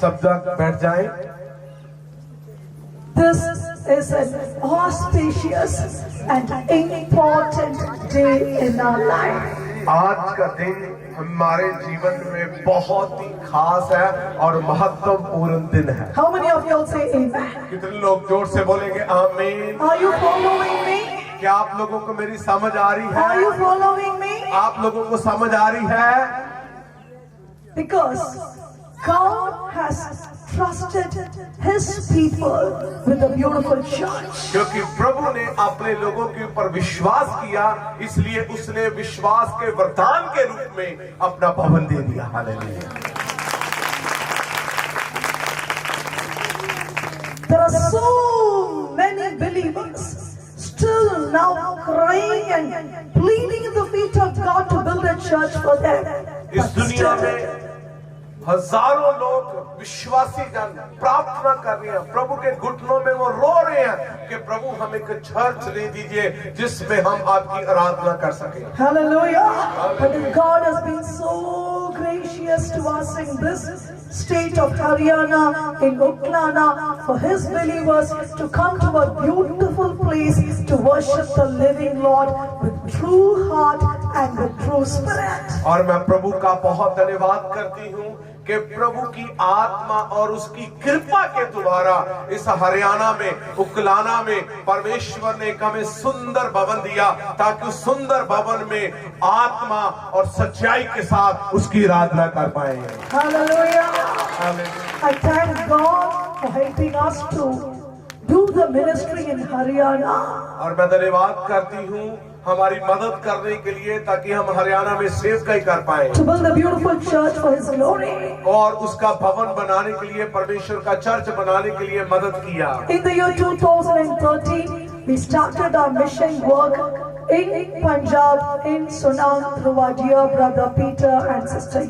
सब लोग बैठ जाएं। This is an auspicious and important day in our life. आज का दिन हमारे जीवन में बहुत ही खास है और महत्वपूर्ण दिन है। How many of you all say amen? कितने लोग जोर से बोलेंगे आमीन? Are you following me? क्या आप लोगों को मेरी समझ आ रही है? Are you following me? आप लोगों को समझ आ रही है? Because God has trusted His people with a beautiful church. क्योंकि प्रभु ने अपने लोगों के ऊपर विश्वास किया, इसलिए उसने विश्वास के वरदान के रूप में अपना भवन दे दिया। Hallelujah. There are so many believers still now crying and pleading in the feet of God to build a church for them. इस दुनिया में हजारों लोग विश्वासी जन प्रार्थना कर रहे हैं, प्रभु के घुटनों में वो रो रहे हैं कि प्रभु हम एक चर्च दे दीजिए जिसमें हम आपकी आराधना कर सकें। Hallelujah! But God has been so gracious to us in this state of Haryana, in Uklana, for His believers to come to a beautiful place to worship the living Lord with true heart and with true spirit. और मैं प्रभु का बहुत धन्यवाद करती हूँ कि प्रभु की आत्मा और उसकी कृपा के द्वारा इस हरियाणा में, उकलाना में परमेश्वर ने एक हमें सुंदर भवन दिया ताकि उस सुंदर भवन में आत्मा और सच्चाई के साथ उसकी आराधना कर पाए। Hallelujah! I thank God for helping us to do the ministry in Haryana. और मैं धन्यवाद करती हूँ हमारी मदद करने के लिए ताकि हम हरियाणा में सेवकाई कर पाए, to build a beautiful church for His glory. और उसका भवन बनाने के लिए, परमेश्वर का चर्च बनाने के लिए मदद किया। In the year 2013, we started our mission work in Punjab, in Sunam, through our dear brother Peter and sister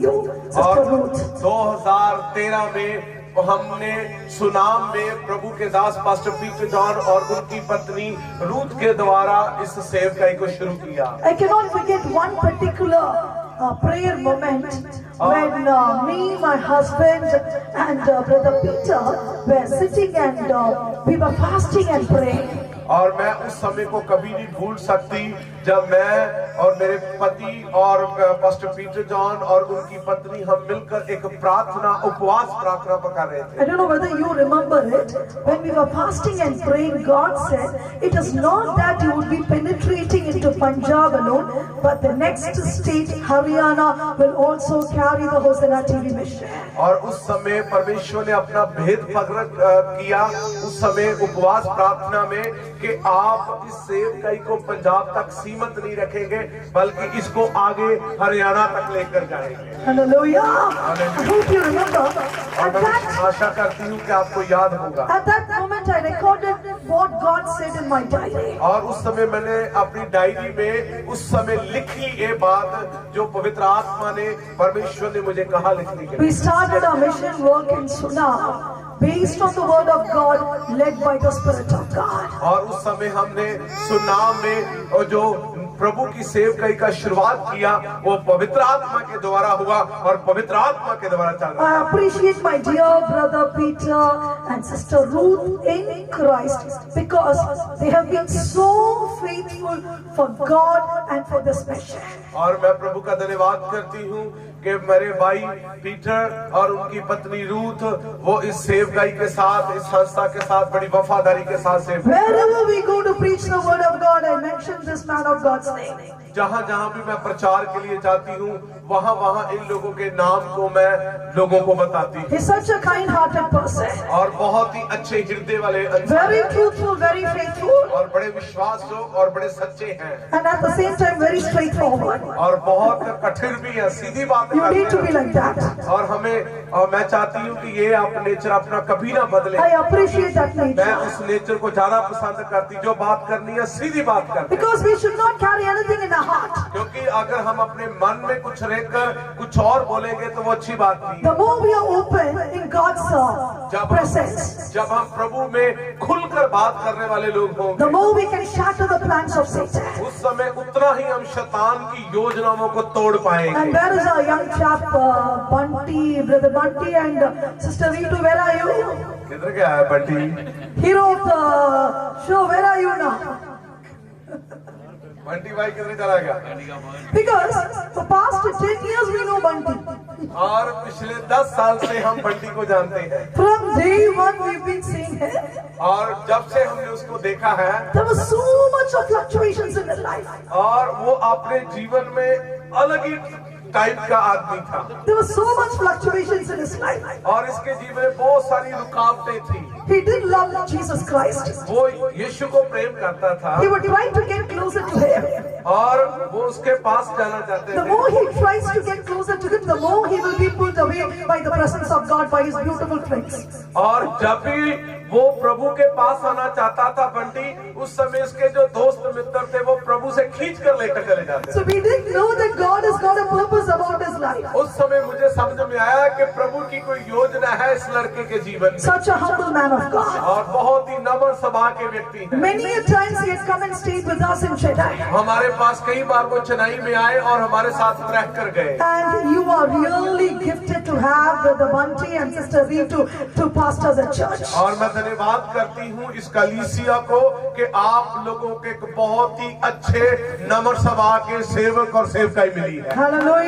और Ruth. 2013 में हमने सुनाम में प्रभु के दास पास्टर पीटर जॉन और उनकी पत्नी रूथ के द्वारा इस सेवकाई को शुरू किया। I cannot forget one particular prayer moment when me, my husband and brother Peter were sitting and we were fasting and praying. और मैं उस समय को कभी नहीं भूल सकती जब मैं और मेरे पति और पास्टर पीटर जॉन और उनकी पत्नी हम मिलकर एक प्रार्थना, उपवास प्रार्थना कर रहे थे। I don't know whether you remember it. When we were fasting and praying, God said, it is not that you would be penetrating into Punjab alone, but the next state, Haryana, will also carry the Hosanna TV mission. और उस समय परमेश्वर ने अपना भेद प्रकट किया उस समय उपवास प्रार्थना में कि आप इस सेवकाई को पंजाब तक सीमित नहीं रखेंगे बल्कि इसको आगे हरियाणा तक लेकर जाएंगे। Hallelujah! I hope you remember. और मैं आशा करती हूँ कि आपको याद होगा। At that moment, I recorded what God said in my diary. और उस समय मैंने अपनी डायरी में उस समय लिखी ये बात जो पवित्र आत्मा ने, परमेश्वर ने मुझे कहा लिखने के लिए। We started our mission work in Sunam, based on the word of God, led by the Spirit of God. और उस समय हमने सुनाम में और जो प्रभु की सेवकाई का शुरुआत किया वो पवित्र आत्मा के द्वारा हुआ और पवित्र आत्मा के द्वारा चल रहा है। I appreciate my dear brother Peter and sister Ruth in Christ because they have been so faithful for God and for this mission. और मैं प्रभु का धन्यवाद करती हूँ कि मेरे भाई पीटर और उनकी पत्नी रूथ वो इस सेवकाई के साथ, इस संस्था के साथ बड़ी वफादारी के साथ save. Wherever we go to preach the word of God, I mention this man of God's name. जहाँ जहाँ भी मैं प्रचार के लिए जाती हूँ वहाँ वहाँ इन लोगों के नाम को मैं लोगों को बताती हूँ। He's such a kind-hearted person. और बहुत ही अच्छे हृदय वाले, Very truthful, very faithful, और बड़े विश्वासु और बड़े सच्चे हैं। and at the same time very straightforward. और बहुत कठिन भी है, सीधी बात You need to be like that. और मैं चाहती हूँ कि ये आप नेचर अपना कभी ना बदले। I appreciate that मैं nature. उस नेचर को ज्यादा पसंद करती, जो बात करनी है सीधी बात करनी। Because we should not carry anything in our heart. क्योंकि अगर हम अपने मन में कुछ रहकर कुछ और बोलेंगे तो वो अच्छी बात नहीं है। The more we are open in God's presence, जब हम प्रभु में खुलकर बात करने वाले लोग the होंगे, more we can shatter the plans of Satan. उस समय उतना ही हम शैतान की योजनाओं को तोड़ पाएंगे। And where is our young chap, Bunty, brother Bunty and sister Ritu, where are you? किधर गया है Bunty? Hero of the show, where are you now? Bunty भाई किधर चला गया? Because for past 10 years we know Bunty. और पिछले 10 साल से हम बंटी को जानते हैं, From day one we've been seeing him. और जब से हमने उसको देखा है, There was so much of fluctuations in his life. और वो अपने जीवन में अलग ही टाइप का आदमी था, There was so much fluctuations in his life. और इसके जीवन में बहुत सारी रुकावटें थी। He did love Jesus Christ. वो यीशु को प्रेम करता था, He would try to get closer to him. और वो उसके पास जाना चाहते The थे। more he tries to get closer to him, the more he will be pulled away by the presence of God, by his beautiful friends. और जब भी वो प्रभु के पास आना चाहता था बंटी, उस समय इसके जो दोस्त मित्र थे वो प्रभु से खींच कर लेकर चले जाते So थे। we didn't know that God has got a purpose about his life. उस समय मुझे समझ में आया कि प्रभु की कोई योजना है इस लड़के के जीवन में, Such a humble man of God. और बहुत ही नम्र स्वभाव के व्यक्ति हैं। Many a times he has come and stayed with us in Chennai. हमारे पास कई बार वो चेन्नई में आए और हमारे साथ रह कर गए। And you are really gifted to have Brother Bunty and Sister Ritu to pastors at church. और मैं धन्यवाद करती हूँ इस कलीसिया को कि आप लोगों के एक बहुत ही अच्छे नम्र स्वभाव के सेवक और सेवकाई मिली है। Hallelujah.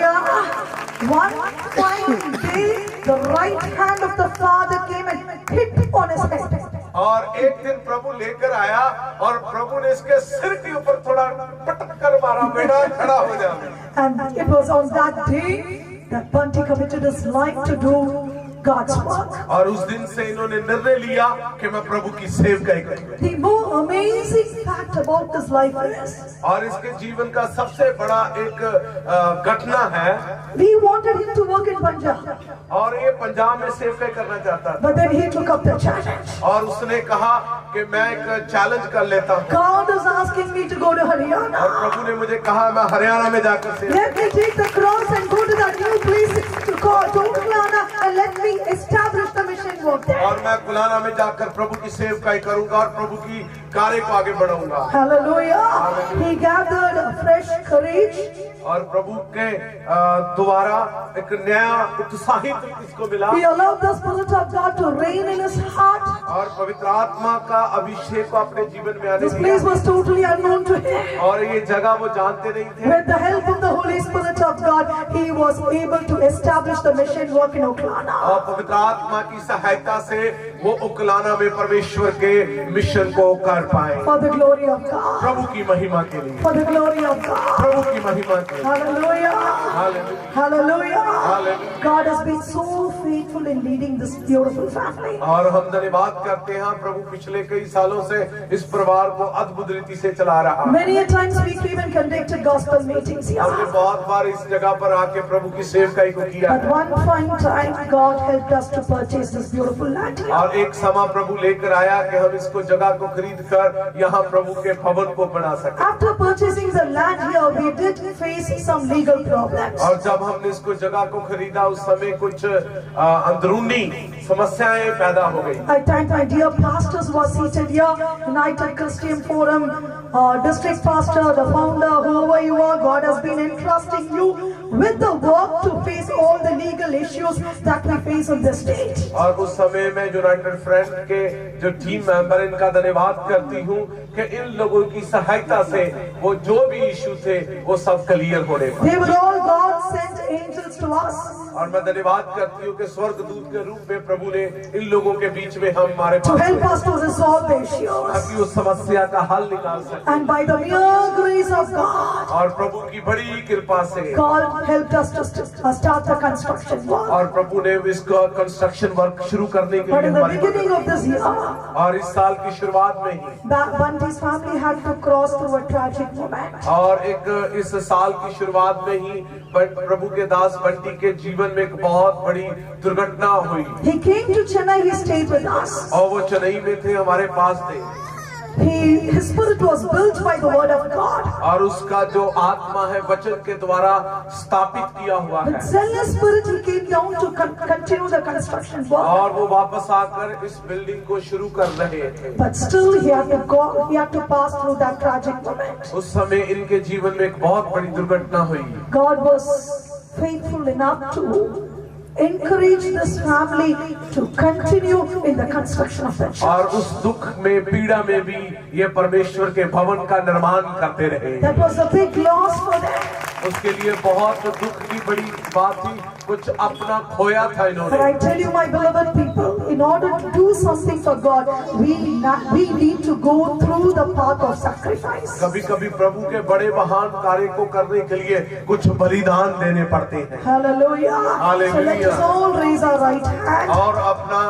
One fine day, the right hand of the Father came and hit on his head. और एक दिन प्रभु लेकर आया और प्रभु ने इसके सिर के ऊपर थोड़ा पटक कर मारा, बेटा खड़ा हो जा। And it was on that day that Bunty committed his life to do God's work. और उस दिन से इन्होंने निर्णय लिया कि मैं प्रभु की सेवकाई करूंगा। The more amazing fact about this life is, और इसके जीवन का सबसे बड़ा एक घटना है, we wanted him to work in Punjab, और ये पंजाब में सेवकाई करना चाहता था, but then he took up the challenge. और उसने कहा कि मैं एक चैलेंज कर लेता हूँ, God is asking me to go to Haryana. और प्रभु ने मुझे कहा मैं हरियाणा में जाकर सेवा, Let me take the cross and go to that new place to call Oklana and let me establish the mission work there. और मैं कुलाना में जाकर प्रभु की सेवकाई करूंगा और प्रभु की कार्य को आगे बढ़ाऊंगा। Hallelujah. He gathered a fresh courage. और प्रभु के द्वारा एक नया उत्साहित इसको मिला, He allowed the Spirit of God to reign in his heart. और पवित्र आत्मा का अभिषेक को अपने जीवन में आने This place दिया, was totally unknown to him. और ये जगह वो जानते नहीं थे। With the help of the Holy Spirit of God, he was able to establish the mission work in Oklana. और पवित्र आत्मा की सहायता से वो उकलाना में परमेश्वर के मिशन को कर पाए, For the glory of God. प्रभु की महिमा के लिए, For the glory of God. प्रभु की महिमा के लिए। Hallelujah. Hallelujah, Hallelujah. Hallelujah. God has been so faithful in leading this beautiful family. और हम धन्यवाद करते हैं, प्रभु पिछले कई सालों से इस परिवार को अद्भुत रीति से चला रहा है। Many a times we came and conducted gospel meetings here. हमने बहुत बार इस जगह पर आके प्रभु की सेवकाई को किया But है, one fine time, God helped us to purchase this beautiful land here. और एक समा प्रभु लेकर आया कि हम इसको जगह को खरीद कर यहाँ प्रभु के भवन को बना सके। After purchasing the land here, we did face some legal problems. और जब हमने इसको जगह को खरीदा उस समय कुछ अंदरूनी समस्याएं पैदा हो गई। I thank my dear pastors who are seated here, United Christian Forum, district pastor, the founder, whoever you are, God has been entrusting you with the work to face all the legal issues that we face in this state. और उस समय में United front के जो team member, इनका धन्यवाद करती हूँ कि इन लोगों की सहायता से वो जो भी इशू थे वो सब क्लियर होने पाए। They were all God sent angels to us. और मैं धन्यवाद करती हूँ कि स्वर्गदूत के रूप में प्रभु ने इन लोगों के बीच में हमारे To pass help us to resolve the issues. ताकि उस समस्या का हल निकाल सके। And by the mere grace of God, और प्रभु की बड़ी कृपा से God helped us to start the construction work. और प्रभु ने इसका कंस्ट्रक्शन वर्क शुरू करने के But लिए in the हमारी beginning of this year, और इस साल की शुरुआत में ही Bunty's family had to cross through a tragic moment. और एक इस साल की शुरुआत में ही प्रभु के दास बंटी के जीवन में एक बहुत बड़ी दुर्घटना हुई। He came to Chennai, he stayed with us. और वो चेन्नई में थे, हमारे पास थे। His spirit was built by the word of God. और उसका जो आत्मा है वचन के द्वारा स्थापित किया हुआ है। With zealous spirit he came down to continue the construction work. और वो वापस आकर इस बिल्डिंग को शुरू कर रहे थे। But still he had to pass through that tragic moment. उस समय इनके जीवन में एक बहुत बड़ी दुर्घटना हुई। God was faithful enough to encourage this family to continue in the construction of the church. और उस दुख में पीड़ा में भी ये परमेश्वर के भवन का निर्माण करते रहे। That was a big loss for them. उसके लिए बहुत दुख की बड़ी बात थी, कुछ अपना खोया था But इन्होंने। I tell you, my beloved people, in order to do something for God, we need to go through the path of sacrifice. कभी कभी प्रभु के बड़े महान कार्य को करने के लिए कुछ बलिदान देने पड़ते हैं। Hallelujah. Hallelujah. So let us all raise our right hand और अपना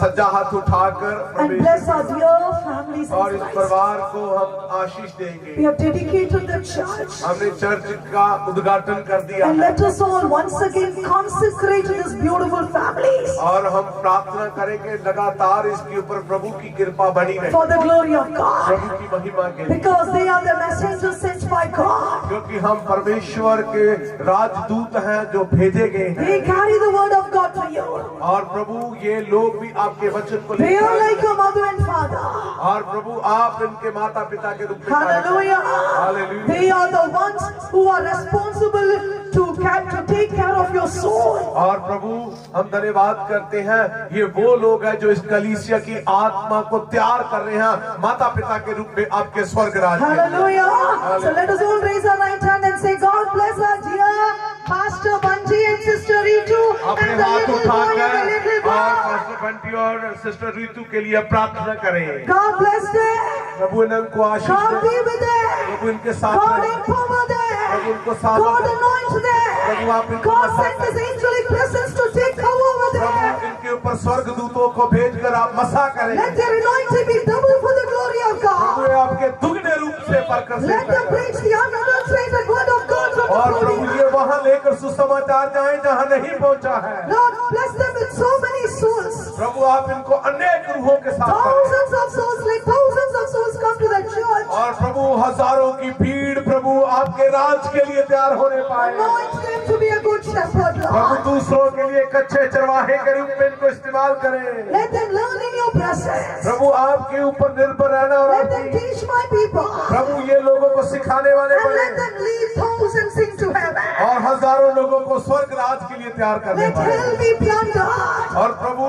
सज्जा हाथ उठाकर and bless our dear families और in इस Christ. परिवार को हम आशीष देंगे। We have dedicated the church. हमने चर्च का उद्घाटन कर दिया And है let us all once again consecrate this beautiful families और हम प्रार्थना करेंगे लगातार इसके ऊपर प्रभु की कृपा बनी रहे, for the glory of God. प्रभु की महिमा के लिए, Because they are the messengers sent by God. क्योंकि हम परमेश्वर के राजदूत हैं जो भेजे गए हैं। They carry the word of God for you. और प्रभु ये लोग भी आपके वचन को They लेकर are आए like हैं। your mother and father. और प्रभु आप इनके माता पिता के रूप में कार्य करें। Hallelujah. Hallelujah. They are the ones who are responsible to take care of your soul. और प्रभु हम धन्यवाद करते हैं, ये वो लोग हैं जो इस कलीसिया की आत्मा को तैयार कर रहे हैं माता पिता के रूप में आपके स्वर्ग राज्य में। Hallelujah. So let us all raise our right hand and say, God bless our dear Pastor Banji and Sister Ritu अपने and the हाथ little boy and the उठाकर little और girl. पास्टर बंटी और सिस्टर रीतू के लिए प्रार्थना करें। God bless them. प्रभु इनको आशीष God they, be with them. प्रभु इनके साथ God रहे, empower प्रभु them. इनको साथ God रहे, anoint प्रभु आप them. इनको God मसा send His करें, angelic presence to take cover over Prabhu them. इनके ऊपर स्वर्ग दूतों को भेजकर आप मसा करें। Let their anointing be double for the glory of Prabhu God. ये आपके दुगने रूप से प्रकट Let them preach the unadulterated word of God from और the प्रभु podium. ये वहां लेकर सुसमाचार जाए जहां नहीं पहुंचा है। Lord, bless them with so many souls. प्रभु आप इनको अनेक रूहों के साथ करें। Thousands of souls, like thousands of souls come to the church. और प्रभु हजारों की भीड़ प्रभु आपके राज के लिए तैयार होने पाए। Anoint them to be a good shepherd, Prabhu Lord. दूसरों के लिए एक अच्छे चरवाहे के रूप में इनको इस्तेमाल करें। Let them learn in your presence. प्रभु आपके ऊपर निर्भर रहना और Let them teach my people. प्रभु ये लोगों को सिखाने वाले And बने let them lead thousands into heaven. और हजारों लोगों को स्वर्ग राज के लिए तैयार करने Let पाए। hell be plundered. और प्रभु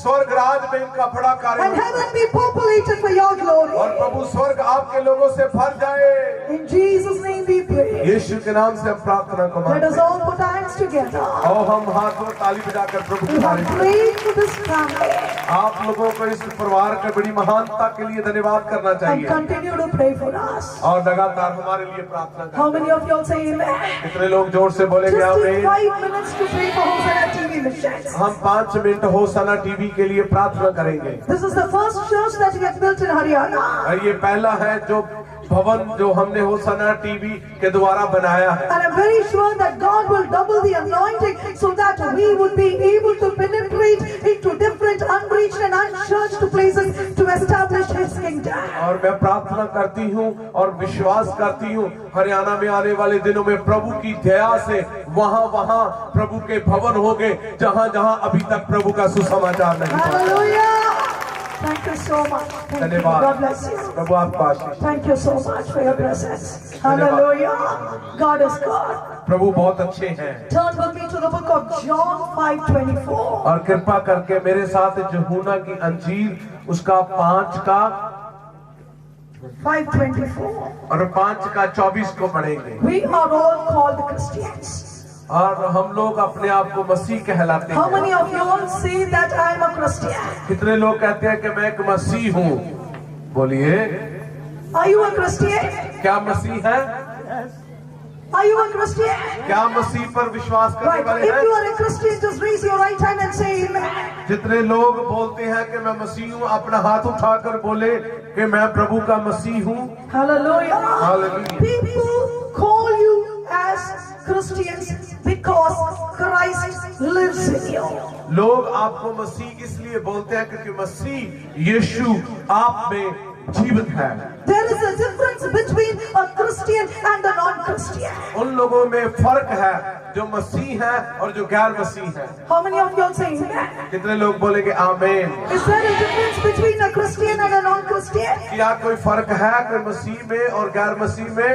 स्वर्ग राज में इनका बड़ा कार्य And हो। heaven be populated for your और glory. प्रभु स्वर्ग आपके लोगों से भर जाए। In Jesus' name we pray. यीशु के नाम से हम प्रार्थना को Let मानते us हैं। all put our hands together. और हम हाथ में ताली बजाकर प्रभु की We have तारीफ करें। prayed for this family आप लोगों को इस परिवार के बड़ी महानता के लिए धन्यवाद करना and चाहिए continue to pray for us. और लगातार हमारे लिए प्रार्थना How करें। many of you all say amen? कितने लोग जोर से बोलेंगे Just take आमीन। 5 minutes to pray for Hosanna TV missions. हम 5 मिनट होसाना टीवी के लिए प्रार्थना करेंगे। This is the first church that we have built in Haryana. और ये पहला है जो भवन जो हमने होसाना टीवी के द्वारा बनाया है। And I'm very sure that God will double the anointing so that we would be able to penetrate into different unreached and unchurched places to establish His kingdom. और मैं प्रार्थना करती हूँ और विश्वास करती हूँ हरियाणा में आने वाले दिनों में प्रभु की दया से वहाँ वहाँ प्रभु के भवन होंगे जहाँ जहाँ अभी तक प्रभु का सुसमाचार नहीं पहुंचा। Hallelujah! Thank you so much. Thank you. धन्यवाद। God bless you. प्रभु आपका आशीष। Thank you so much for your presence. Hallelujah. God is God. प्रभु बहुत अच्छे हैं। Turn with me to the book of John 5:24. और कृपा करके मेरे साथ यूहन्ना की अंजीर उसका 5 का 5:24. और 5 का 24 को पढ़ेंगे। We are all called Christians. और हम लोग अपने आप को मसीह कहलाते How हैं। many of you all say that I am a Christian? कितने लोग कहते हैं कि मैं एक मसीह हूँ? बोलिए, Are you a Christian? क्या मसीह है? Are you a Christian? क्या मसीह पर विश्वास करने Right. वाले If you हैं? are a Christian, just raise your right hand and say amen. जितने लोग बोलते हैं कि मैं मसीह हूँ, अपना हाथ उठाकर बोले कि मैं प्रभु का मसीह हूँ। Hallelujah. Hallelujah. People call you as Christians because Christ lives in you. लोग आपको मसीह इसलिए बोलते हैं क्योंकि मसीह यीशु आप में जीवित है। There is a difference between a Christian and a non-Christian. उन लोगों में फर्क है जो मसीह है और जो गैर मसीह है। How many of you are saying amen? कितने लोग बोलेंगे आमीन? Is there a difference between a Christian and a non-Christian? क्या कोई फर्क है कोई मसीह में और गैर मसीह में?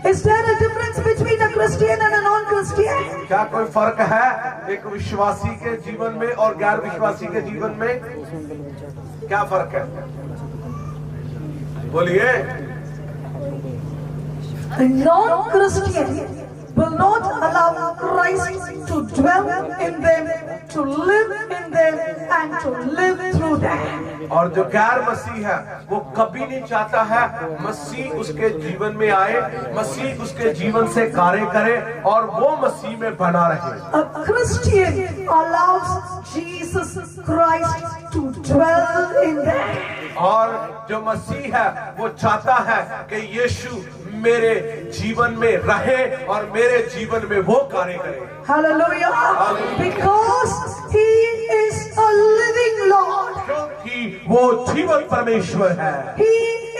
Is there a difference between a Christian and a non-Christian? क्या कोई फर्क है एक विश्वासी के जीवन में और गैर विश्वासी के जीवन में? क्या फर्क है? बोलिए। A non-Christian will not allow Christ to dwell in them, to live in them, and to live through them. और जो गैर मसीह है वो कभी नहीं चाहता है मसीह उसके जीवन में आए, मसीह उसके जीवन से कार्य करे और वो मसीह में बना रहे। A Christian allows Jesus Christ to dwell in them. और जो मसीह है वो चाहता है कि यीशु मेरे जीवन में रहे और मेरे जीवन में वो कार्य करे। Hallelujah. Because He is a living Lord. क्योंकि वो जीवन परमेश्वर है। He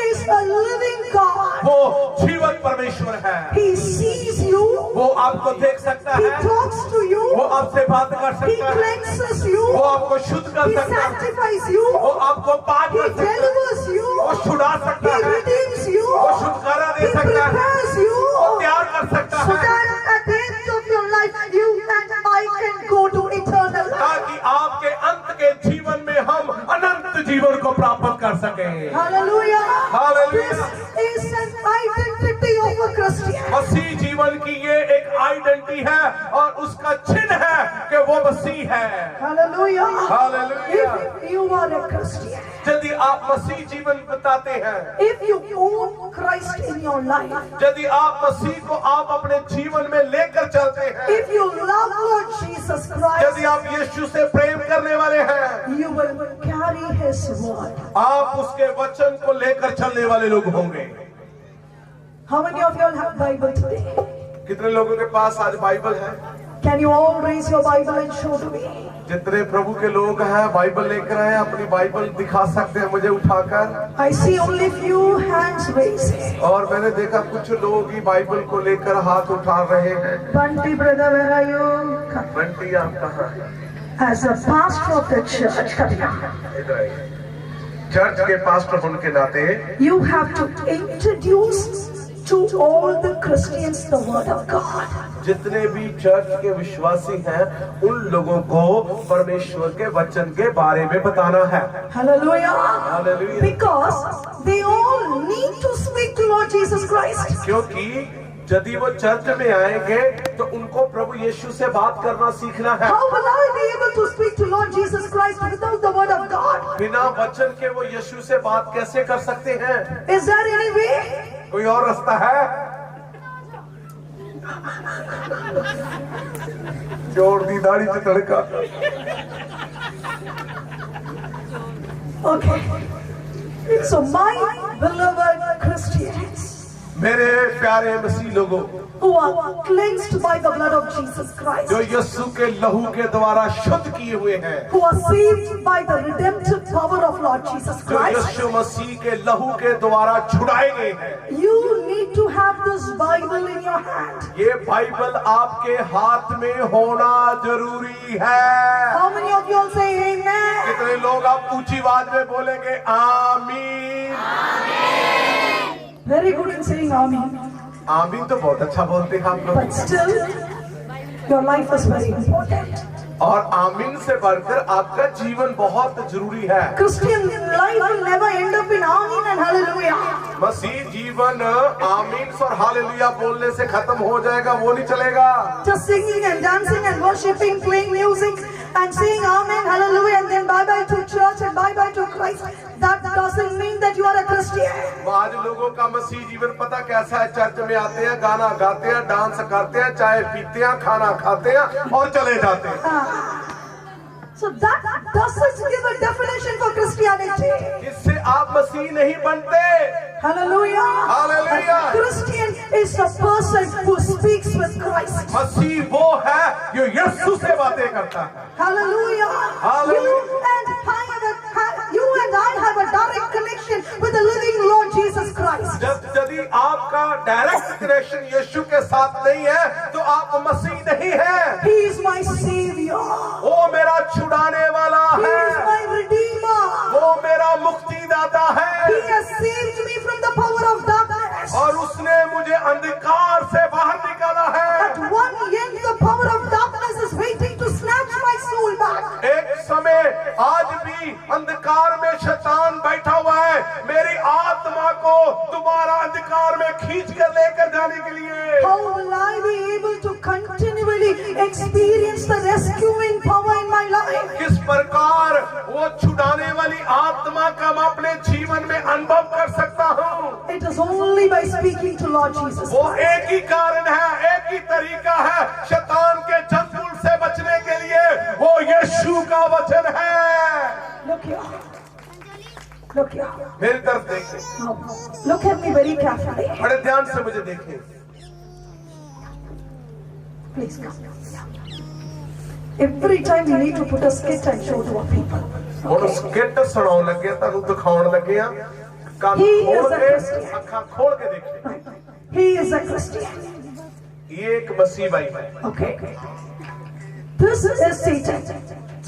is a living God. वो जीवन परमेश्वर है। He sees you. वो आपको देख सकता He है। talks to you. वो आपसे बात कर He सकता है। cleanses you. वो आपको शुद्ध कर He सकता है। sanctifies you. वो आपको पाक He कर सकता है। delivers you. वो छुड़ा He सकता है। redeems you. वो छुटकारा दे He सकता है। prepares you. वो तैयार कर सकता So है that at the end of your life, you and I can go to eternal life. ताकि आपके अंत के जीवन में हम अनंत जीवन को प्राप्त कर सकें। Hallelujah. Hallelujah. This is an identity of a Christian. मसीह जीवन की ये एक आइडेंटिटी है और उसका चिन्ह है कि वो मसीह है। Hallelujah. Hallelujah. If you are a Christian, यदि आप मसीह जीवन बताते हैं, if you own Christ in your life, यदि आप मसीह को आप अपने जीवन में लेकर चलते हैं, if you love Lord Jesus Christ, यदि आप यीशु से प्रेम करने वाले हैं, you will carry His word. आप उसके वचन को लेकर चलने वाले लोग होंगे। How many of you all have Bible today? कितने लोगों के पास आज बाइबल है? Can you all raise your Bible and show to me? जितने प्रभु के लोग हैं बाइबल लेकर आए, अपनी बाइबल दिखा सकते हैं मुझे उठाकर। I see only few hands raised. और मैंने देखा कुछ लोग ही बाइबल को लेकर हाथ उठा रहे हैं। Bunty brother, where are you? Come. Bunty आप कहाँ हैं? As a pastor of the church, come here. इधर आइए। चर्च के पास्टर होने के नाते You have to introduce to all the Christians the word of God. जितने भी चर्च के विश्वासी हैं उन लोगों को परमेश्वर के वचन के बारे में बताना है। Hallelujah. Hallelujah. Because they all need to speak to Lord Jesus Christ. क्योंकि यदि वो चर्च में आएंगे तो उनको प्रभु यीशु से बात करना सीखना है। How will I be able to speak to Lord Jesus Christ without the word of God? बिना वचन के वो यीशु से बात कैसे कर सकते हैं? Is there any way? कोई और रास्ता है? जोड़ दी दाढ़ी से तड़का। Okay. So my beloved Christians मेरे प्यारे मसीह लोगों who are cleansed by the blood of Jesus Christ, जो यीशु के लहू के द्वारा शुद्ध किए हुए हैं, who are saved by the redemptive power of Lord Jesus जो Christ, यीशु मसीह के लहू के द्वारा छुड़ाए गए हैं, you need to have this Bible in your hand. ये बाइबल आपके हाथ में होना जरूरी है। How many of you all say amen? कितने लोग आप ऊंची आवाज में बोलेंगे आमीन? Very good in saying amen. आमीन तो बहुत अच्छा बोलते हैं आप लोग, But still, your life is very important. और आमीन से बढ़कर आपका जीवन बहुत जरूरी है। Christian life will never end up in amen and hallelujah. मसीह जीवन आमीन और हालेलुया बोलने से खत्म हो जाएगा, वो नहीं चलेगा। Just singing and dancing and worshiping, playing music and saying amen, hallelujah, and then bye bye to church and bye bye to Christ. That doesn't mean that you are a Christian. आज लोगों का मसीह जीवन पता कैसा है? Church में आते हैं, गाना गाते हैं, डांस करते हैं, चाय पीते हैं, खाना खाते हैं और चले जाते हैं। So that doesn't give a definition for Christianity. इससे आप मसीह नहीं बनते। Hallelujah. Hallelujah. A Christian is a person who speaks with Christ. मसीह वो है जो यीशु से बातें करता है। Hallelujah. Hallelujah. You and I have a direct Jesus Christ. यदि आपका डायरेक्ट कनेक्शन यीशु के साथ नहीं है तो आप मसीह नहीं है। He is my Savior. वो मेरा छुड़ाने वाला He है, is my Redeemer. वो मेरा मुक्तिदाता है, He has saved me from the power of darkness. और उसने मुझे अंधकार से बाहर निकाला है। At one end, the power of darkness is waiting to snatch my soul back. एक समय आज भी अंधकार में शैतान बैठा हुआ है मेरी आत्मा को दोबारा अंधकार में खींच कर लेकर जाने के लिए। How will I be able to continually experience the rescuing power in my life? किस प्रकार वो छुड़ाने वाली आत्मा का मैं अपने जीवन में अनुभव कर सकता हूँ? It is only by speaking to Lord Jesus वो Christ. एक ही कारण है, एक ही तरीका है शैतान के चंगुल से बचने के लिए, वो यीशु का वचन है। Look here. Look here. मेरी तरफ देखें, Now, look at me very carefully. बड़े ध्यान से मुझे देखें। Please come. Every time we need to put a skit and show to our people. ਹੁਣ ਸਕਿੱਟ ਸੁਣਾਉਣ ਲੱਗੇ, ਤੁਹਾਨੂੰ ਦਿਖਾਉਣ ਲੱਗੇ ਆ। ਕੰਨ He is ਖੋਲ a ਕੇ, Christian. ਅੱਖਾਂ ਖੋਲ ਕੇ ਦੇਖੇ। Right. He is a Christian. ये एक मसीह भाई है। Okay. This is Satan.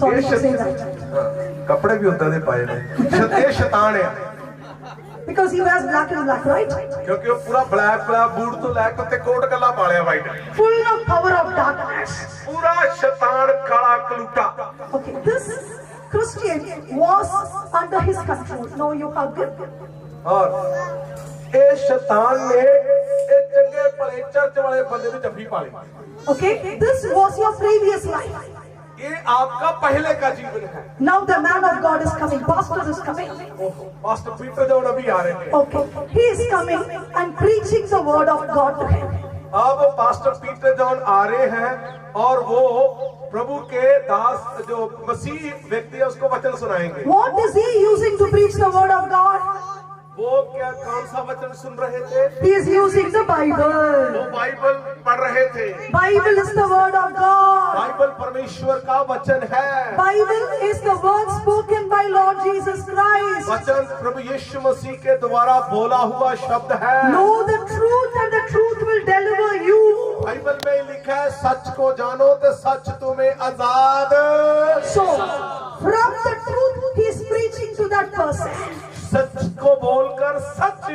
Sorry for saying that. हाँ, कपड़े भी उदा दे पाए ने। ये शैतान है Because he wears black and black, right? क्योंकि वो पूरा ब्लैक बूट तो लैके उत्ते कोट कला पालिया white, Full of power of darkness. पूरा शैतान काला कलूटा। Okay, this Christian was under his control. Now you hug him. और ये शैतान ने ये चंगे भले चर्च वाले बंदे भी जफ्फी पाली। Okay, this was your previous life. ये आपका पहले का जीवन है। Now the man of God is coming. Pastor is coming. Master Peter John अभी आ रहे हैं। Okay, he is coming and preaching the word of God to him. अब पास्टर पीटर जॉन आ रहे हैं और वो प्रभु के दास जो मसीह व्यक्ति है उसको वचन सुनाएंगे। What is he using to preach the word of God? वो क्या कौन सा वचन सुन रहे थे? He is using the वो Bible. बाइबल पढ़ रहे थे। Bible is the word of God. Bible परमेश्वर का वचन है। Bible is the word spoken by Lord Jesus Christ. वचन प्रभु यीशु मसीह के द्वारा बोला हुआ शब्द है। Know the truth and the truth will deliver you. Bible में लिखा है सच को जानो तो सच तुम्हें आजाद। So, from the truth he is preaching to that person. सच को बोलकर सच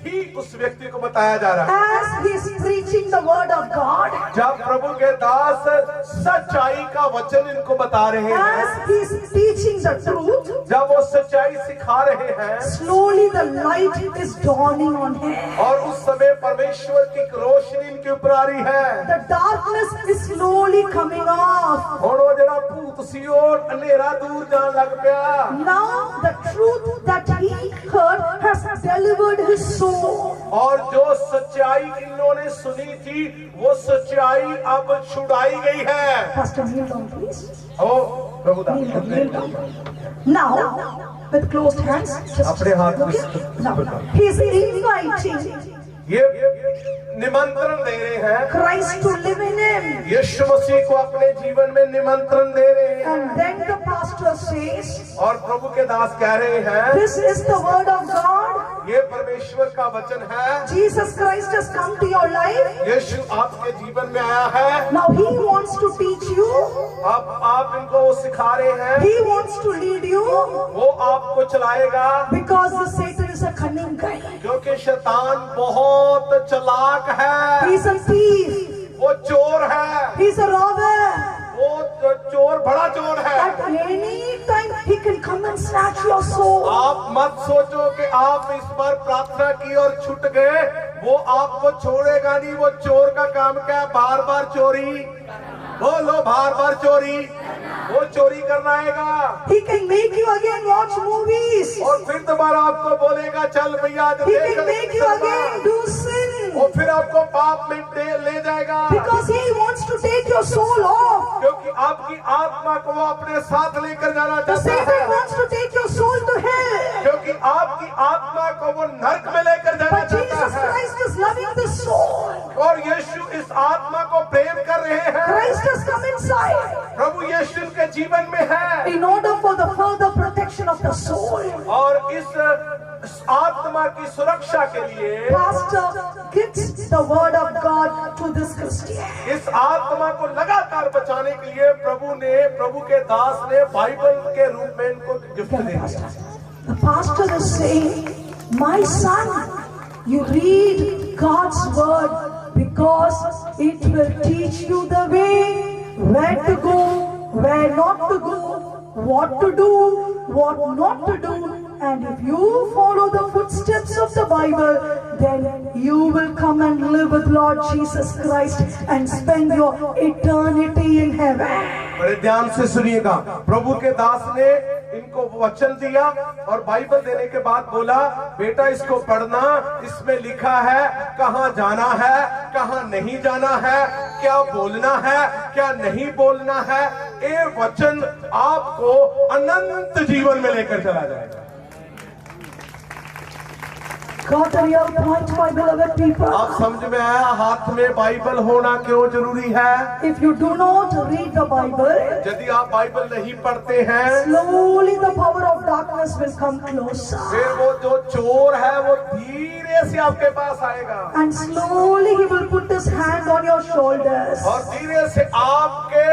ही उस व्यक्ति को बताया जा रहा है। As he is preaching the word of God, जब प्रभु के दास सच्चाई का वचन इनको बता रहे हैं, as he is teaching the truth, जब वो सच्चाई सिखा रहे हैं, slowly the light is dawning on him. और उस समय परमेश्वर की रोशनी इनके ऊपर आ रही है। The darkness is slowly coming off. और वो जरा भूत सी और अंधेरा दूर जान लग गया। Now the truth that he heard has delivered his soul. और जो सच्चाई इन्होंने सुनी थी वो सच्चाई अब छुड़ाई गई है। Pastor, kneel down, please. O Prabhu Kneel down, kneel Das down. Now, with closed hands, just अपने हाथ look here. Now, he is inviting ये निमंत्रण दे रहे हैं, Christ to live in him. यीशु मसीह को अपने जीवन में निमंत्रण दे रहे हैं। And then the pastor says, और प्रभु के दास कह रहे हैं this is the word of God. ये परमेश्वर का वचन है। Jesus Christ has come to your life. यीशु आपके जीवन में आया है। Now he wants to teach you. अब आप इनको वो सिखा रहे हैं, He wants to lead you. वो आपको चलाएगा। Because the Satan is a cunning guy. क्योंकि शैतान बहुत चालाक है, He's a thief. वो चोर है, He's a robber. वो चोर बड़ा चोर है। At any time he can come and snatch your soul. आप मत सोचो कि आप इस बार प्रार्थना की और छूट गए, वो आपको छोड़ेगा नहीं। वो चोर का काम क्या है? बार बार चोरी। बोलो बार बार चोरी। वो चोरी करना आएगा। He can make you again watch movies. और फिर दोबारा आपको बोलेगा चल भैया He can make you again do sin. और फिर आपको पाप में ले जाएगा। Because he wants to take your soul off. क्योंकि आपकी आत्मा को वो अपने साथ लेकर जाना The चाहता Satan है। wants to take your soul to hell. क्योंकि आपकी आत्मा को वो नरक में लेकर जाना But चाहता Jesus है। Christ is loving the soul. और यीशु इस आत्मा को प्रेम कर रहे हैं। Christ has come inside. प्रभु यीशु के जीवन में है। In order for the further protection protection of the soul. और इस आत्मा की सुरक्षा के लिए Pastor gives the word of God to this Christian. इस आत्मा को लगातार बचाने के लिए प्रभु के दास ने बाइबल के रूप में इनको गिफ्ट दे दिया। The pastor is saying, my son, you read God's word because it will teach you the way, where to go, where not to go, what to do, what not to do. And if you follow the footsteps of the Bible, then you will come and live with Lord Jesus Christ and spend your eternity in heaven. बड़े ध्यान से सुनिएगा, प्रभु के दास ने इनको वचन दिया और बाइबल देने के बाद बोला, बेटा इसको पढ़ना, इसमें लिखा है कहां जाना है, कहां नहीं जाना है, क्या बोलना है, क्या नहीं बोलना है। ये वचन आपको अनंत जीवन में लेकर चला जाएगा। Got a real point, my beloved people. आप समझ में आया हाथ में बाइबल होना क्यों जरूरी है? If you do not read the Bible, यदि आप बाइबल नहीं पढ़ते हैं, slowly the power of darkness will come closer. फिर वो जो चोर है वो धीरे से आपके पास आएगा And slowly he will put his hand on your shoulders. और धीरे से आपके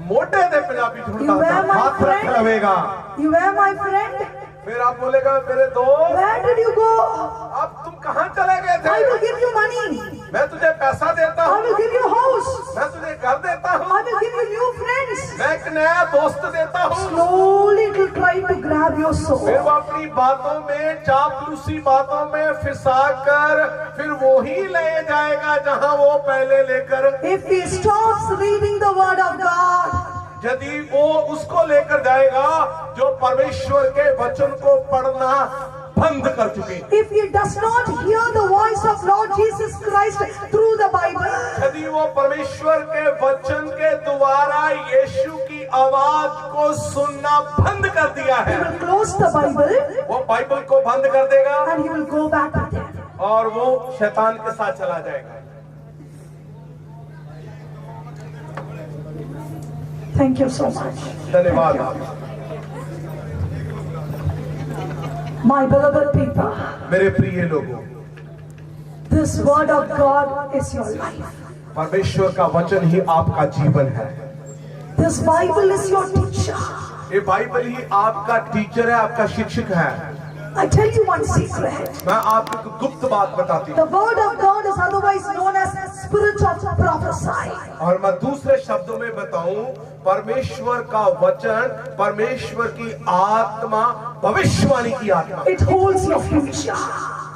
मोटे दे पंजाबी You were my हाथ रख friend. लवेगा। You were my friend. फिर आप बोलेगा मेरे दोस्त, Where did you go? अब तुम कहाँ चले गए थे? I will give you money. मैं तुझे पैसा देता I हूँ, will give you house. मैं तुझे घर देता हूँ, I will give you new friends. मैं एक नया दोस्त देता हूँ। Slowly it will try to grab your फिर soul. वो अपनी बातों में, चापलूसी बातों में फिसा कर फिर वो ही ले जाएगा जहाँ वो पहले लेकर। If he stops reading the word of God, यदि वो उसको लेकर जाएगा जो परमेश्वर के वचन को पढ़ना बंद कर चुके, if he does not hear the voice of Lord Jesus Christ through the Bible, यदि वो परमेश्वर के वचन के द्वारा यीशु की आवाज को सुनना बंद कर दिया he है, will close the Bible वो बाइबल को बंद कर देगा and he will go back with them. और वो शैतान के साथ चला जाएगा। Thank you so much. धन्यवाद। My beloved people, मेरे प्रिय लोगों, this word of God is your life. परमेश्वर का वचन ही आपका जीवन है। This Bible is your teacher. ये बाइबल ही आपका टीचर है, आपका शिक्षक है। I tell you one secret. मैं आपको एक गुप्त बात बताती हूँ The word of God is otherwise known as spirit of prophecy. और मैं दूसरे शब्दों में बताऊं, परमेश्वर का वचन, परमेश्वर की आत्मा, भविष्यवाणी की आत्मा। It holds your future.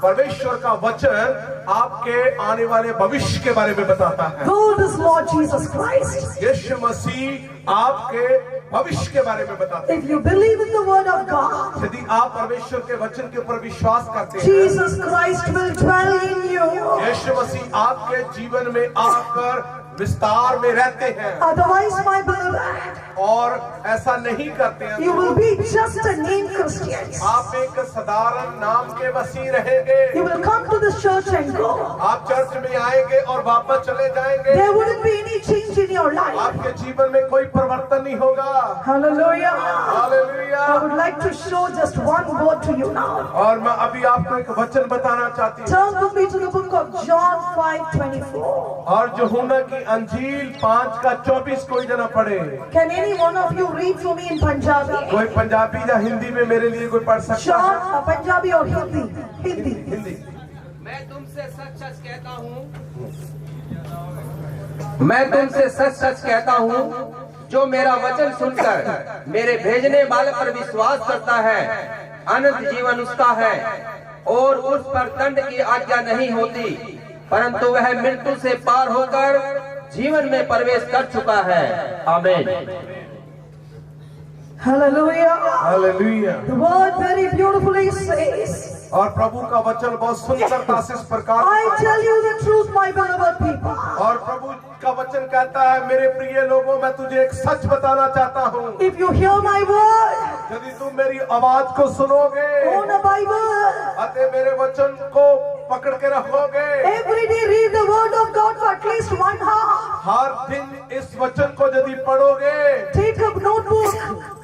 परमेश्वर का वचन आपके आने वाले भविष्य के बारे में बताता है। God is Lord Jesus Christ. यीशु मसीह आपके भविष्य के बारे में बताता है। If you believe in the word of God, यदि आप परमेश्वर के वचन के ऊपर विश्वास करते हैं, Jesus Christ will dwell in you. यीशु मसीह आपके जीवन में आकर विस्तार में रहते हैं। Otherwise, my beloved, और ऐसा नहीं करते हैं you will be just a name Christian. आप एक साधारण नाम के मसीह रहेंगे। You will come to the church and go. आप चर्च में आएंगे और वापस चले जाएंगे। There wouldn't be any change in your life. आपके जीवन में कोई परिवर्तन नहीं होगा। Hallelujah. Hallelujah. I would like to show just one word to you now. और मैं अभी आपको एक वचन बताना चाहती हूँ। Turn with me to the book of John 5:24. और यूहन्ना की अंजील 5:24 कोई जना पढ़े। Can any one of you read for me in Punjabi? कोई पंजाबी या हिंदी में मेरे लिए कोई पढ़ सकता John, है? Punjabi or Hindi? Hindi. Hindi. मैं तुमसे सच सच कहता हूँ, मैं तुमसे सच सच कहता हूँ, जो मेरा वचन सुनकर मेरे भेजने वाले पर विश्वास करता है, अनंत जीवन उसका है और उस पर दंड की आज्ञा नहीं होती, परंतु वह मृत्यु से पार होकर जीवन में प्रवेश कर चुका है। आमीन। Hallelujah. Hallelujah. The word very beautifully says, और प्रभु का वचन बहुत सुंदरता से इस प्रकार I tell you the truth, my beloved people. और प्रभु का वचन कहता है, मेरे प्रिय लोगों, मैं तुझे एक सच बताना चाहता हूँ। If you hear my word, यदि तुम मेरी आवाज को सुनोगे, own a Bible. अतः मेरे वचन को पकड़ के रखोगे, Every day read the word of God for at least 1 hour. हर दिन इस वचन को यदि पढ़ोगे Take a notebook.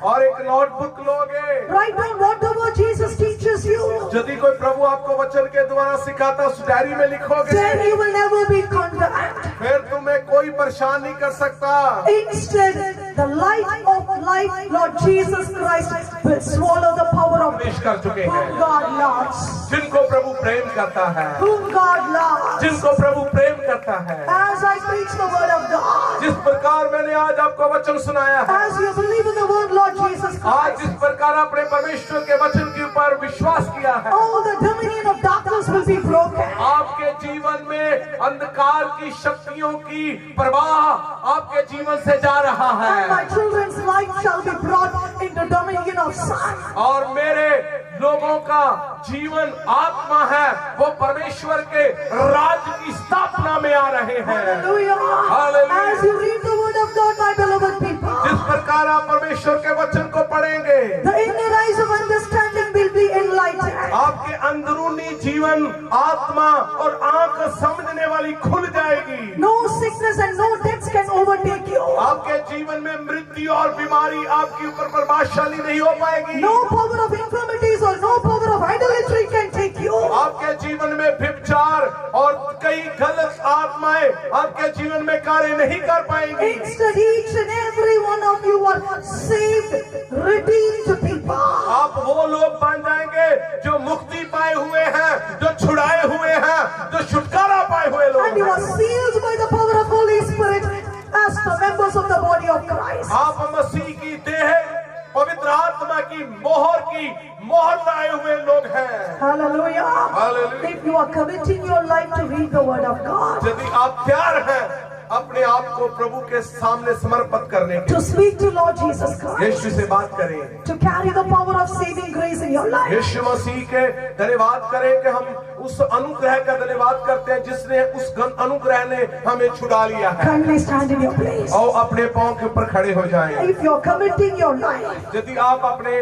और एक नोटबुक लोगे, write down whatever Jesus teaches you. यदि कोई प्रभु आपको वचन के द्वारा सिखाता उस डायरी में लिखोगे, Then you will never be condemned. फिर तुम्हें कोई परेशान नहीं कर सकता। Instead, the light of life, Lord Jesus Christ, will swallow the power of प्रवेश कर चुके whom हैं, God loves. जिनको प्रभु प्रेम करता है, Whom God loves. जिनको प्रभु प्रेम करता है। As I preach the word of God, जिस प्रकार मैंने आज आपको वचन सुनाया है, as you believe in the word, Lord Jesus आज Christ, जिस प्रकार अपने परमेश्वर के वचन के ऊपर विश्वास किया है, all the dominion of darkness will be broken. आपके जीवन में अंधकार की शक्तियों की प्रवाह आपके जीवन से जा रहा And my है, children's life shall be brought into dominion of sun. और मेरे लोगों का जीवन आत्मा है, वो परमेश्वर के राज्य की स्थापना में आ रहे हैं। Hallelujah. Hallelujah. As you read the word of God, my beloved people, जिस प्रकार आप परमेश्वर के वचन को पढ़ेंगे, the inner eyes of understanding will be enlightened. आपके अंदरूनी जीवन आत्मा और आंख समझने वाली खुल जाएगी। No sickness and no deaths can overtake you. आपके जीवन में मृत्यु और बीमारी आपके ऊपर प्रभावशाली नहीं हो पाएगी। No power of infirmities or no power of idolatry can take you. आपके जीवन में व्यभिचार और कई गलत आत्माएं आपके जीवन में कार्य नहीं कर पाएंगी। Instead, each and every one of you are saved, redeemed people. आप वो लोग बन जाएंगे जो मुक्ति पाए हुए हैं, जो छुड़ाए हुए हैं, जो छुटकारा पाए हुए लोग And you are हैं। sealed by the power of Holy Spirit as the members of the body of Christ. आप मसीह की देह पवित्र आत्मा की मोहर लाए हुए लोग हैं। Hallelujah. Hallelujah. If you are committing your life to read the word of God, यदि आप तैयार हैं अपने आप को प्रभु के सामने समर्पित करने के, to speak to Lord Jesus Christ, यीशु से बात करें, to carry the power of saving grace in your life, यीशु मसीह के धन्यवाद करें कि हम उस अनुग्रह का धन्यवाद करते हैं जिसने उस अनुग्रह ने हमें छुड़ा लिया है। kindly stand in your place. और अपने पांव के ऊपर खड़े हो जाएं। If you are committing your life, यदि आप अपने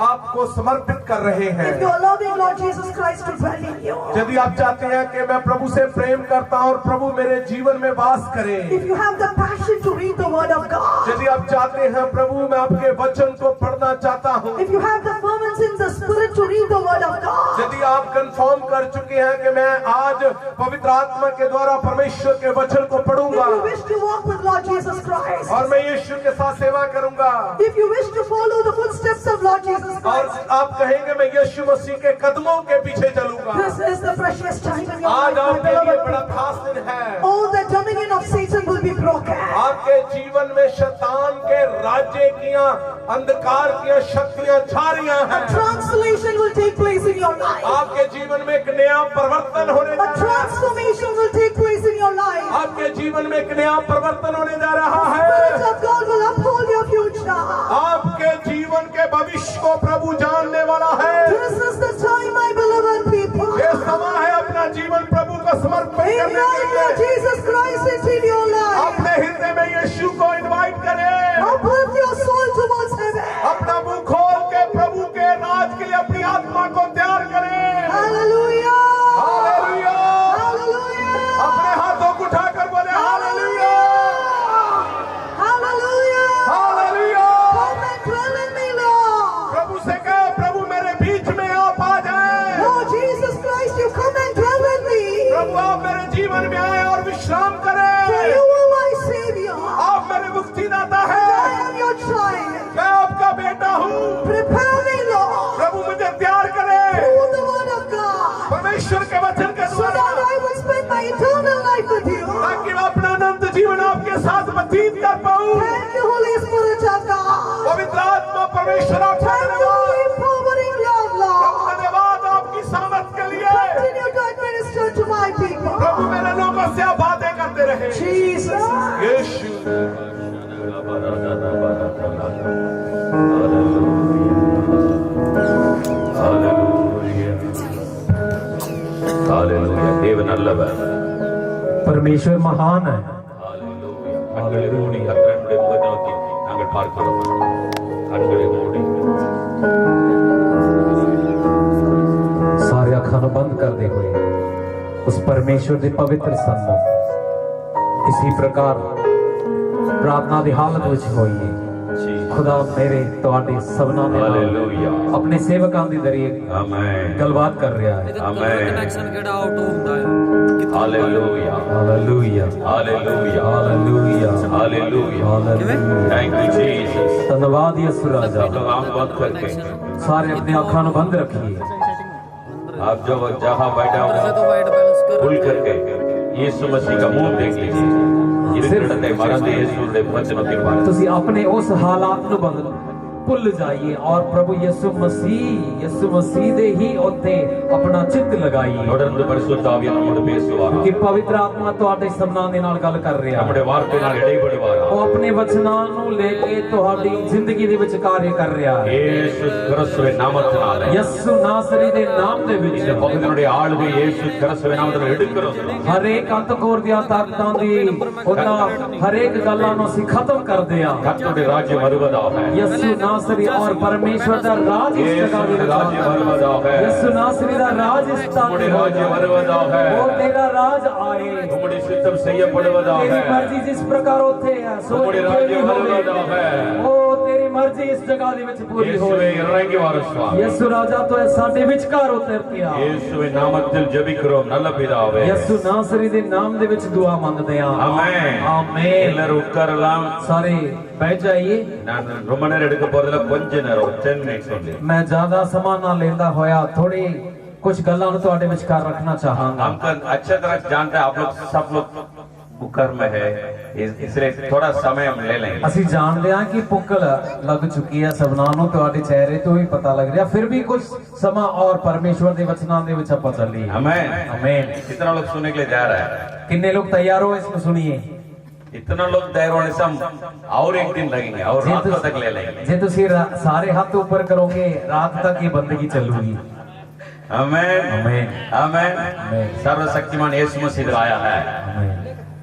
आप को समर्पित कर रहे हैं, if you are loving Lord Jesus Christ to dwell in you, यदि आप चाहते हैं कि मैं प्रभु से प्रेम करता हूं और प्रभु मेरे जीवन में वास करे, if you have the passion to read the word of God, यदि आप चाहते हैं प्रभु मैं आपके वचन को पढ़ना चाहता हूं, if you have the fervency in the spirit to read the word of God, यदि आप कंफर्म कर चुके हैं कि मैं आज पवित्र आत्मा के द्वारा परमेश्वर के वचन को पढ़ूंगा if you wish to walk with Lord Jesus Christ, और मैं यीशु के साथ सेवा करूंगा, if you wish to follow the footsteps of Lord Jesus और Christ, आप कहेंगे मैं यीशु मसीह के कदमों के पीछे चलूंगा, this is the precious time in your आज life, my आपके लिए beloved बड़ा people. खास दिन है। All the dominion of Satan will be broken. आपके जीवन में शैतान के राज्य की अंधकार की शक्तियां छा रही A हैं। translation will take place in your life. आपके जीवन में एक नया परिवर्तन होने जा A रहा है। transformation will take place in your life. आपके जीवन में एक नया परिवर्तन होने जा रहा Spirit है। of God will uphold your future. आपके जीवन के भविष्य को प्रभु जानने वाला है। This is the time, my beloved people. ये समय है अपना जीवन प्रभु को समर्पित करने के Invite Lord लिए। Jesus Christ into your life. अपने हृदय में यीशु को इनवाइट करें। Uplift your soul towards heaven. अपना मुंह खोल के प्रभु के राज के लिए अपनी आत्मा को तैयार करें। Hallelujah. हालेलुया। Hallelujah. अपने हाथों को उठाकर बोले hallelujah. Hallelujah. Hallelujah. Come and dwell in me, Lord. प्रभु से कहे प्रभु मेरे बीच में आप आ जाए। Lord Jesus Christ, you come and dwell in me. प्रभु आप मेरे जीवन में आए और विश्राम For करें। you are my Savior. आप मेरे मुक्तिदाता I हैं। am your child. मैं आपका बेटा हूँ। Prepare me, Lord, प्रभु मुझे तैयार करें through the word of God, परमेश्वर के वचन के so that द्वारा, I will spend my eternal life with you. ताकि मैं अपना अनंत जीवन आपके साथ व्यतीत कर पाऊँ। Thank you, Holy Spirit of God. पवित्र आत्मा परमेश्वर आपका Thank you धन्यवाद। for empowering love, Prabhu Lord. धन्यवाद आपकी सामर्थ के लिए। Continue to administer to my people. प्रभु मेरे लोगों से आप बातें करते रहे। Jesus. यीशु हालेलुया देव नल्लवर परमेश्वर महान है। हालेलुया கண்களை மூடி கர்த்தருடைய முகத்தை நோக்கி நாங்கள் பார்க்கிறோம் கண்களை மூடி सारे अखां बंद करते हुए उस परमेश्वर के पवित्र सम्मुख इसी प्रकार प्रार्थना की हालत विच होइए। खुदा मेरे ਤੁਹਾਡੇ ਸਭਨਾਂ ਦੇ ਨਾਲ ਹਾਲੇਲੂਇਆ ਆਪਣੇ ਸੇਵਕਾਂ ਦੇ ਜ਼ਰੀਏ ਆਮੇਨ ਗੱਲਬਾਤ ਕਰ ਰਿਹਾ ਹੈ। ਆਮੇਨ ਕਨੈਕਸ਼ਨ ਕਿਹੜਾ ਆਊਟ ਹੁੰਦਾ ਹੈ। Hallelujah hallelujah hallelujah hallelujah hallelujah hallelujah. Thank you Jesus ਧੰਨਵਾਦ ਯਿਸੂ ਰਾਜਾ। तो आंख बंद करके ਸਾਰੇ अपनी आंखों ਨੂੰ ਬੰਦ ਰੱਖੀਏ। आप जो जहाँ बैठा हो ਵਾਈਟ ਬੈਲੈਂਸ ਕਰ खुल करके यीशु मसीह का मुंह देख लीजिए जिस लड़ते मरते यीशु के वचनों के बारे ਤੁਸੀਂ ਆਪਣੇ ਉਸ ਹਾਲਾਤ ਨੂੰ ਬਦਲ ਭੁੱਲ ਜਾਈਏ ਔਰ ਪ੍ਰਭੂ ਯਿਸੂ ਮਸੀਹ ਦੇ ਹੀ ਉੱਤੇ ਆਪਣਾ ਚਿੱਤ ਲਗਾਈਏ தொடர்ந்து பரிசுத்த ஆவியானவர் நம்மோடு பேசுவார் ਕਿ ਪਵਿੱਤਰ ਆਤਮਾ ਤੁਹਾਡੇ ਸਭਨਾਂ ਦੇ ਨਾਲ ਗੱਲ ਕਰ ਰਿਹਾ நம்முடைய வார்த்தை ਨਾਲ இடைபடுவார் ਉਹ ਆਪਣੇ ਵਚਨਾਂ ਨੂੰ ਲੈ ਕੇ ਤੁਹਾਡੀ ਜ਼ਿੰਦਗੀ ਦੇ ਵਿੱਚ ਕਾਰਜ ਕਰ ਰਿਹਾ ਹੈ। இயேசு கிறிஸ்துவின் நாமத்தினால ਯਿਸੂ ਨਾਸਰੀ ਦੇ ਨਾਮ ਦੇ இந்த ਵਿੱਚ பகுதியினுடைய ஆளுகை இயேசு கிறிஸ்துவின் நாமத்தில் எடுக்கிறோம் ਹਰੇਕ ਅੰਤਕੋਰ ਦੀਆਂ ਤਾਕਤਾਂ ਦੀ ਉਹਨਾਂ ਹਰੇਕ ਗੱਲਾਂ ਨੂੰ ਅਸੀਂ ਖਤਮ ਕਰਦੇ ਹਾਂ। கர்த்தருடைய ராஜ்யம் வருவதாக ਯਿਸੂ ਨਾਸਰੀ ਔਰ ਪਰਮੇਸ਼ਵਰ ਦਾ ਰਾਜ ਇਸ ਜਗ੍ਹਾ ਦੇ இயேசுவின் ਵਿੱਚ ராஜ்யம் வருவதாக ਯਿਸੂ ਨਾਸਰੀ ਦਾ ਰਾਜ ਇਸ ਸਥਾਨ உம்முடைய ਤੇ ਹੋ ராஜ்யம் ਜਾਏ। வருவதாக ਉਹ ਤੇਰਾ ਰਾਜ ਆਏ, உம்முடைய சித்தம் செய்யப்படுவதாக ਤੇਰੀ ਮਰਜ਼ੀ ਜਿਸ ਪ੍ਰਕਾਰ ਉੱਥੇ ਹੈ ਸੋ உம்முடைய ਇੱਥੇ ਵੀ ராஜ்யம் ਹੋਵੇ। வருவதாக ਉਹ ਤੇਰੀ ਮਰਜ਼ੀ ਇਸ ਜਗ੍ਹਾ ਦੇ ਵਿੱਚ ਪੂਰੀ இயேசுவே ਹੋਵੇ। இறங்கி வாரும் சுவாமி ਯਿਸੂ ਰਾਜਾ ਤੋਂ ਇਹ ਸਾਡੇ ਵਿਚਕਾਰ ਉਤਰ ਕੇ ਆ। இயேசுவின் நாமத்தில் ஜெபிக்கிறோம் நல்ல பிதாவே ਯਿਸੂ ਨਾਸਰੀ ਦੇ ਨਾਮ ਦੇ ਵਿੱਚ ਦੁਆ ਮੰਗਦੇ ਹਾਂ। ஆமென் ਆਮੇਨ। எல்லாரும் உட்காரலாம் ਸਾਰੇ ਬੈਠ ਜਾਈਏ। நான் ரொம்ப நேரம் எடுக்க போறதுல கொஞ்ச நேரம் 10 மினிட்ஸ் only ਮੈਂ ਜ਼ਿਆਦਾ ਸਮਾਂ ਨਾ ਲੈਂਦਾ ਹੋਇਆ ਥੋੜੀ ਕੁਝ ਗੱਲਾਂ ਨੂੰ ਤੁਹਾਡੇ ਵਿਚਕਾਰ ਰੱਖਣਾ ਚਾਹਾਂਗਾ। हमको अच्छा तरह जानते हैं आप लोग सब लोग बुकर में है इसलिए थोड़ा समय हम ले लेंगे ਅਸੀਂ ਜਾਣਦੇ ਹਾਂ ਕਿ ਭੁੱਖ ਲੱਗ ਚੁੱਕੀ ਹੈ ਸਭਨਾਂ ਨੂੰ, ਤੁਹਾਡੇ ਚਿਹਰੇ ਤੋਂ ਹੀ ਪਤਾ ਲੱਗ ਰਿਹਾ। ਫਿਰ ਵੀ ਕੁਝ ਸਮਾਂ ਔਰ ਪਰਮੇਸ਼ਵਰ ਦੇ ਵਚਨਾਂ ਦੇ ਵਿੱਚ ਆਪਾਂ ਚੱਲੀਏ। आमेन ਆਮੇਨ। कितना लोग सुनने के लिए जा रहा है ਕਿੰਨੇ ਲੋਕ ਤਿਆਰ ਹੋ ਇਸ ਨੂੰ ਸੁਣੀਏ? इतना लोग तैयार होने से हम और एक दिन लगेंगे और ਜੇ रातों ਤੁਸੀਂ- तक ले लेंगे ਜੇ ਤੁਸੀਂ ਸਾਰੇ ਹੱਥ ਉੱਪਰ ਕਰੋਗੇ ਰਾਤ ਤੱਕ ਇਹ ਬੰਦਗੀ ਚੱਲੂਗੀ। आमेन आमेन। आमेन आमेन। सर्वशक्तिमान यीशु मसीह आया है ਆਮੇਨ।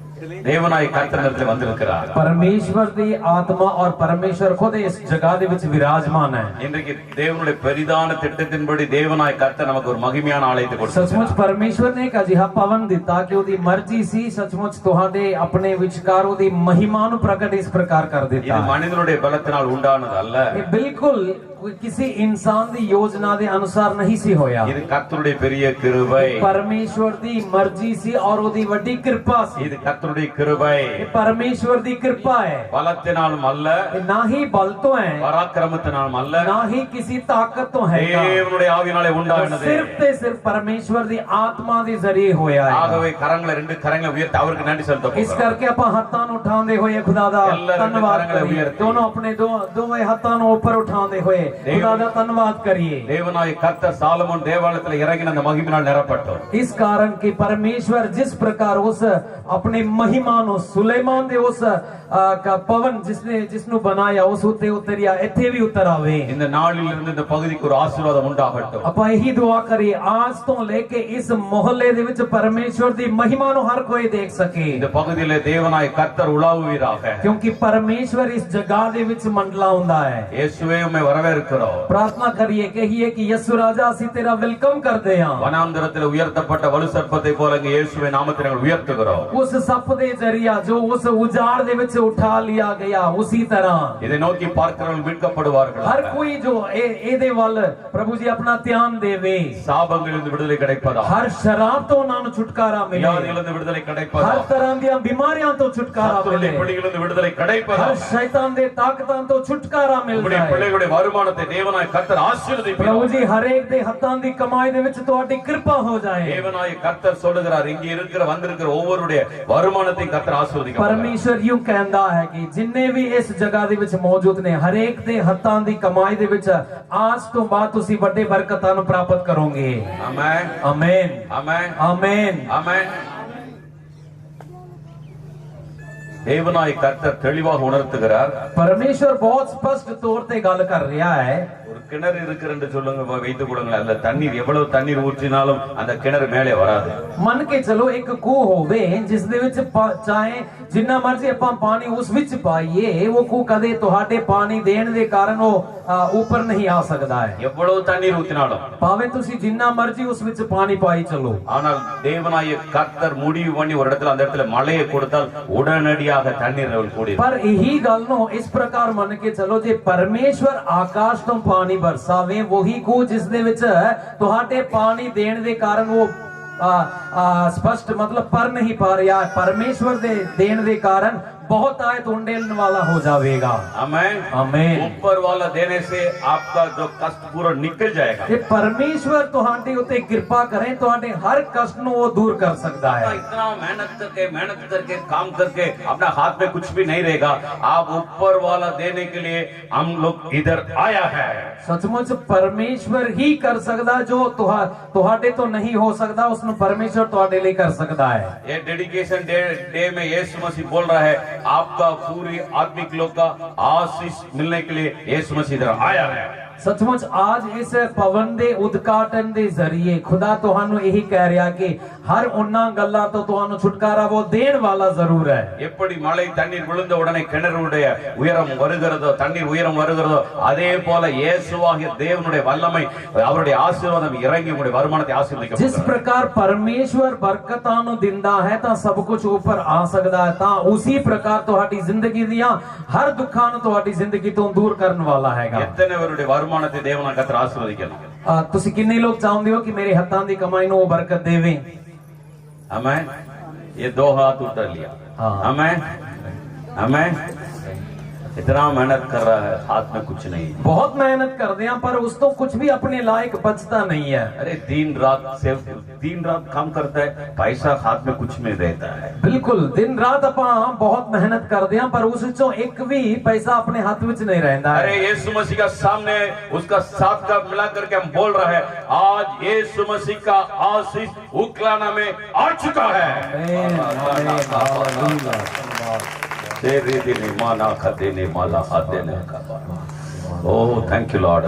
தேவனாய் கர்த்தரிடத்தில் வந்திருக்கிறார் ਪਰਮੇਸ਼ਵਰ ਦੀ ਆਤਮਾ ਔਰ ਪਰਮੇਸ਼ਵਰ ਖੁਦ ਇਸ ਜਗ੍ਹਾ ਦੇ ਵਿੱਚ ਵਿਰਾਜਮਾਨ ਹੈ। இன்றைக்கு தேவனுடைய பெரிதான திட்டத்தின்படி தேவனாய் கர்த்தர் நமக்கு ஒரு மகிமையான ஆலயத்தை ਸੱਚਮੁੱਚ கொடுத்திருக்கிறார் ਪਰਮੇਸ਼ਵਰ ਨੇ ਇੱਕ ਅਜਿਹਾ ਭਵਨ ਦਿੱਤਾ ਕਿ ਉਹਦੀ ਮਰਜ਼ੀ ਸੀ ਸੱਚਮੁੱਚ ਤੁਹਾਡੇ ਆਪਣੇ ਵਿਚਕਾਰ ਉਹਦੀ ਮਹਿਮਾ ਨੂੰ ਪ੍ਰਗਟ ਇਸ ਪ੍ਰਕਾਰ ਕਰ இது ਦਿੱਤਾ। மனிதனுடைய பலத்தினால் உண்டானது அல்ல ਇਹ ਬਿਲਕੁਲ ਕਿਸੇ ਇਨਸਾਨ ਦੀ ਯੋਜਨਾ ਦੇ ਅਨੁਸਾਰ ਨਹੀਂ ਸੀ ਹੋਇਆ। இது கர்த்தருடைய பெரிய கிருபை ਪਰਮੇਸ਼ਵਰ ਦੀ ਮਰਜ਼ੀ ਸੀ ਔਰ ਉਹਦੀ ਵੱਡੀ ਕਿਰਪਾ ਸੀ। இது கர்த்தருடைய கிருபை ਇਹ ਪਰਮੇਸ਼ਵਰ ਦੀ ਕਿਰਪਾ ਹੈ। பலத்தினாலும் அல்ல ਇਹ ਨਾ ਹੀ ਬਲ ਤੋਂ ਹੈ பராக்கிரமத்தினாலும் அல்ல ਨਾ ਹੀ ਕਿਸੇ ਤਾਕਤ ਤੋਂ ਹੈ। தேவனுடைய ஆவியினாலே உண்டானது ਸਿਰਫ ਤੇ ਸਿਰਫ ਪਰਮੇਸ਼ਵਰ ਦੀ ਆਤਮਾ ਦੇ ਜ਼ਰੀਏ ਹੋਇਆ ਹੈ। ஆகவே ரெண்டு கரங்களை உயர்த்தி அவருக்கு நன்றி செலுத்த ਇਸ போகிறோம் ਕਰਕੇ ਆਪਾਂ ਹੱਥਾਂ ਨੂੰ ਉਠਾਉਂਦੇ ਹੋਏ ਖੁਦਾ ਦਾ எல்லாரும் ਧੰਨਵਾਦ ਕਰਾਂਗੇ ਕਰੀਏ। ਵੀਰ। ਦੋਨੋਂ ਆਪਣੇ ਦੋਵੇਂ ਹੱਥਾਂ ਨੂੰ ਉੱਪਰ ਉਠਾਉਂਦੇ ਹੋਏ ਖੁਦਾ ਦਾ ਧੰਨਵਾਦ ਕਰੀਏ। தேவனாய் கர்த்தர் சாலமோன் தேவாலயத்தில் இறங்கின அந்த மகிமையினால் நிரப்பட்டோம் ਇਸ ਕਾਰਨ ਕਿ ਪਰਮੇਸ਼ਵਰ ਜਿਸ ਪ੍ਰਕਾਰ ਉਸ ਆਪਣੇ ਮਹਿਮਾ ਨੂੰ ਸੁਲੇਮਾਨ ਦੇ ਉਸ ਪਵਨ ਜਿਸ ਨੂੰ ਬਣਾਇਆ ਉਸ ਉੱਤੇ ਉਤਰਿਆ ਇੱਥੇ ਵੀ ਉਤਰ ਆਵੇ। இந்த நாளில் இருந்து இந்த பகுதிக்கு ஒரு ஆசீர்வாதம் உண்டாகட்டும் ਆਪਾਂ ਇਹੀ ਦੁਆ ਕਰੀਏ ਆਜ ਤੋਂ ਲੈ ਕੇ ਇਸ ਮੁਹੱਲੇ ਦੇ ਵਿੱਚ ਪਰਮੇਸ਼ਵਰ ਦੀ ਮਹਿਮਾ ਨੂੰ ਹਰ ਕੋਈ ਦੇਖ ਸਕੇ இந்த பகுதியிலே தேவனாய் கர்த்தர் உலாவுவீராக ਕਿਉਂਕਿ ਪਰਮੇਸ਼ਵਰ ਇਸ ਜਗ੍ਹਾ ਦੇ ਵਿੱਚ ਮੰਡਲਾ ਹੁੰਦਾ ਹੈ। இயேசுவே உம்மை வரவேற்கிறோம் प्रार्थना करिए कहिए कि यीशु राजा ਅਸੀਂ ਤੇਰਾ ਵੈਲਕਮ ਕਰਦੇ ਹਾਂ। வனாந்தரத்தில் உயர்த்தப்பட்ட வலு சர்ப்பத்தை போல இங்கே இயேசுவை நாமத்தில் நாங்கள் உயர்த்துகிறோம் ਉਸ ਸੱਪ ਦੇ ਜ਼ਰੀਆ ਜੋ ਉਸ ਉਜਾੜ ਦੇ ਵਿੱਚ ਉਠਾ ਲਿਆ ਗਿਆ ਉਸੇ ਤਰ੍ਹਾਂ இதை நோக்கி பார்க்கிறவர்கள் மீட்கப்படுவார்கள் ਹਰ ਕੋਈ ਜੋ ਇਹਦੇ ਵੱਲ ਪ੍ਰਭੂ ਜੀ ਆਪਣਾ ਧਿਆਨ ਦੇਵੇ சாபங்களிலிருந்து விடுதலை கிடைப்பதா ਹਰ ਸ਼ਰਾਬ ਤੋਂ ਉਹਨਾਂ ਨੂੰ ਛੁਟਕਾਰਾ ਮਿਲੇ, வியாதியிலிருந்து விடுதலை கிடைப்பதா ਹਰ ਤਰ੍ਹਾਂ ਦੀਆਂ ਬਿਮਾਰੀਆਂ ਤੋਂ ਛੁਟਕਾਰਾ சத்துருடைய ਮਿਲੇ, பிடியிலிருந்து விடுதலை கிடைப்பதா ਹਰ ਸ਼ੈਤਾਨ ਦੇ ਤਾਕਤਾਂ ਤੋਂ ਛੁਟਕਾਰਾ ਮਿਲ உங்களுடைய ਜਾਏ। பிள்ளைகளுடைய வருமானத்தை தேவனாய் கர்த்தர் ஆசீர்வதிப்பார் ਪ੍ਰਭੂ ਜੀ ਹਰੇਕ ਦੇ ਹੱਥਾਂ ਦੀ ਕਮਾਈ ਦੇ ਵਿੱਚ ਤੁਹਾਡੀ ਕਿਰਪਾ ਹੋ ਜਾਏ। தேவனாய் கர்த்தர் சொல்லுகிறார் இங்கே இருக்கிற வந்திருக்கிற ஒவ்வொருடைய வருமானத்தை கர்த்தர் ஆசீர்வதிப்பார் ਪਰਮੇਸ਼ਰ ਯੂ ਕਹਿੰਦਾ ਹੈ ਕਿ ਜਿੰਨੇ ਵੀ ਇਸ ਜਗ੍ਹਾ ਦੇ ਵਿੱਚ ਮੌਜੂਦ ਨੇ ਹਰੇਕ ਦੇ ਹੱਥਾਂ ਦੀ ਕਮਾਈ ਦੇ ਵਿੱਚ ਆਜ ਤੋਂ ਬਾਅਦ ਤੁਸੀਂ ਵੱਡੇ ਬਰਕਤਾਂ ਨੂੰ ਪ੍ਰਾਪਤ ਕਰੋਗੇ। ஆமென் ਆਮੇਨ ஆமென் ਆਮੇਨ। ஆமென் தேவனாய் கர்த்தர் தெளிவாக உணர்த்துகிறார் ਪਰਮੇਸ਼ਰ ਬਹੁਤ ਸਪਸ਼ਟ ਤੌਰ ਤੇ ਗੱਲ ਕਰ ਰਿਹਾ ਹੈ। ஒரு கிணறு இருக்கிறன்னு சொல்லுங்க வைத்துக் கொள்ளுங்க அந்த தண்ணீர் எவ்வளவு தண்ணீர் ஊற்றினாலும் அந்த கிணறு மேலே வராது ਮੰਨ ਕੇ ਚਲੋ ਇੱਕ ਖੂਹ ਹੋਵੇ ਜਿਸ ਦੇ ਵਿੱਚ ਚਾਹੇ ਜਿੰਨਾ ਮਰਜ਼ੀ ਆਪਾਂ ਪਾਣੀ ਉਸ ਵਿੱਚ ਪਾਈਏ ਉਹ ਖੂਹ ਕਦੇ ਤੁਹਾਡੇ ਪਾਣੀ ਦੇਣ ਦੇ ਕਾਰਨ ਉਹ ऊपर नहीं आ सकता है। எவ்வளவு தண்ணீர் ஊத்தினாலும் भावे तुसी जिन्ना मर्जी उस विच पानी पाई चलो, ஆனால் தேவனாய கர்த்தர் முடிவு பண்ணி ஒரு இடத்துல அந்த இடத்துல மழையை கொடுத்தால் உடனடியாக தண்ணீர் லெவல் கூடி पर यही गल नो इस प्रकार मन के चलो जे परमेश्वर आकाश तो पानी बरसावे वही को जिस दे विच तुहाडे पानी देण दे कारण वो स्पष्ट मतलब पर नहीं पा रहा, परमेश्वर दे देण दे कारण बहुत आयत उंडेलने वाला हो जाएगा। आमेन आमेन। ऊपर वाला देने से आपका जो कष्ट पूरा निकल जाएगा। ये परमेश्वर तुहाडे उते कृपा करें, तुहाडे हर कष्ट नो वो दूर कर सकता है। इतना मेहनत करके काम करके अपना हाथ में कुछ भी नहीं रहेगा। आप ऊपर वाला देने के लिए हम लोग इधर आया है। सचमुच परमेश्वर ही कर सकता, जो तुहाडे तो नहीं हो सकता उसने परमेश्वर तुहाडे लिए कर सकता है। ये डेडिकेशन डे में यीशु मसीह बोल रहा है आपका पूरी आत्मिक लोग का आशीष मिलने के लिए यीशु मसीह इधर आया है। सचमुच आज इस पवन दे उद्घाटन दे जरिए खुदा तुहानू यही कह रहा कि हर उन्ना गल्ला तो तुहानू छुटकारा वो देण वाला जरूर है। எப்படி மழை தண்ணீர் விழுந்த உடனே கிணறுடைய உயரம் வருகிறதோ தண்ணீர் உயரம் வருகிறதோ அதே போல இயேசுவாகிய தேவனுடைய வல்லமை அவருடைய ஆசீர்வாதம் இறங்கி உங்களுடைய வருமானத்தை ஆசீர்வதிக்கும்। जिस प्रकार परमेश्वर बरकतां नु दिंदा है तां सब कुछ ऊपर आ सकदा है, तां उसी प्रकार तुहाडी जिंदगी दियां हर दुखां नु तुहाडी जिंदगी तो दूर करने वाला हैगा। எத்தனை பேருடைய வருமானத்தை தேவனா கர்த்தர் ஆசீர்வதிக்கணும்। तुसी किन्ने लोग चाहुंदे हो कि मेरे हत्थां दी कमाई नु वो बरकत देवे? आमेन। ये दो हाथ उठा लिया। हाँ। आमेन आमेन। इतना मेहनत कर रहा है हाथ में कुछ नहीं, बहुत मेहनत कर दिया पर उस तो कुछ भी अपने लायक बचता नहीं है। अरे दिन रात काम करता है, पैसा हाथ में कुछ नहीं रहता है। बिल्कुल दिन रात अपन बहुत मेहनत कर दिया पर उस चो एक भी पैसा अपने हाथ में नहीं रहता है। अरे यीशु मसीह का सामने उसका साथ का मिला करके हम बोल रहे हैं आज यीशु मसीह का आशीष उकलाना में आ चुका है। तेरे दिल माना खाते ने माला खाते ने। Oh thank you Lord.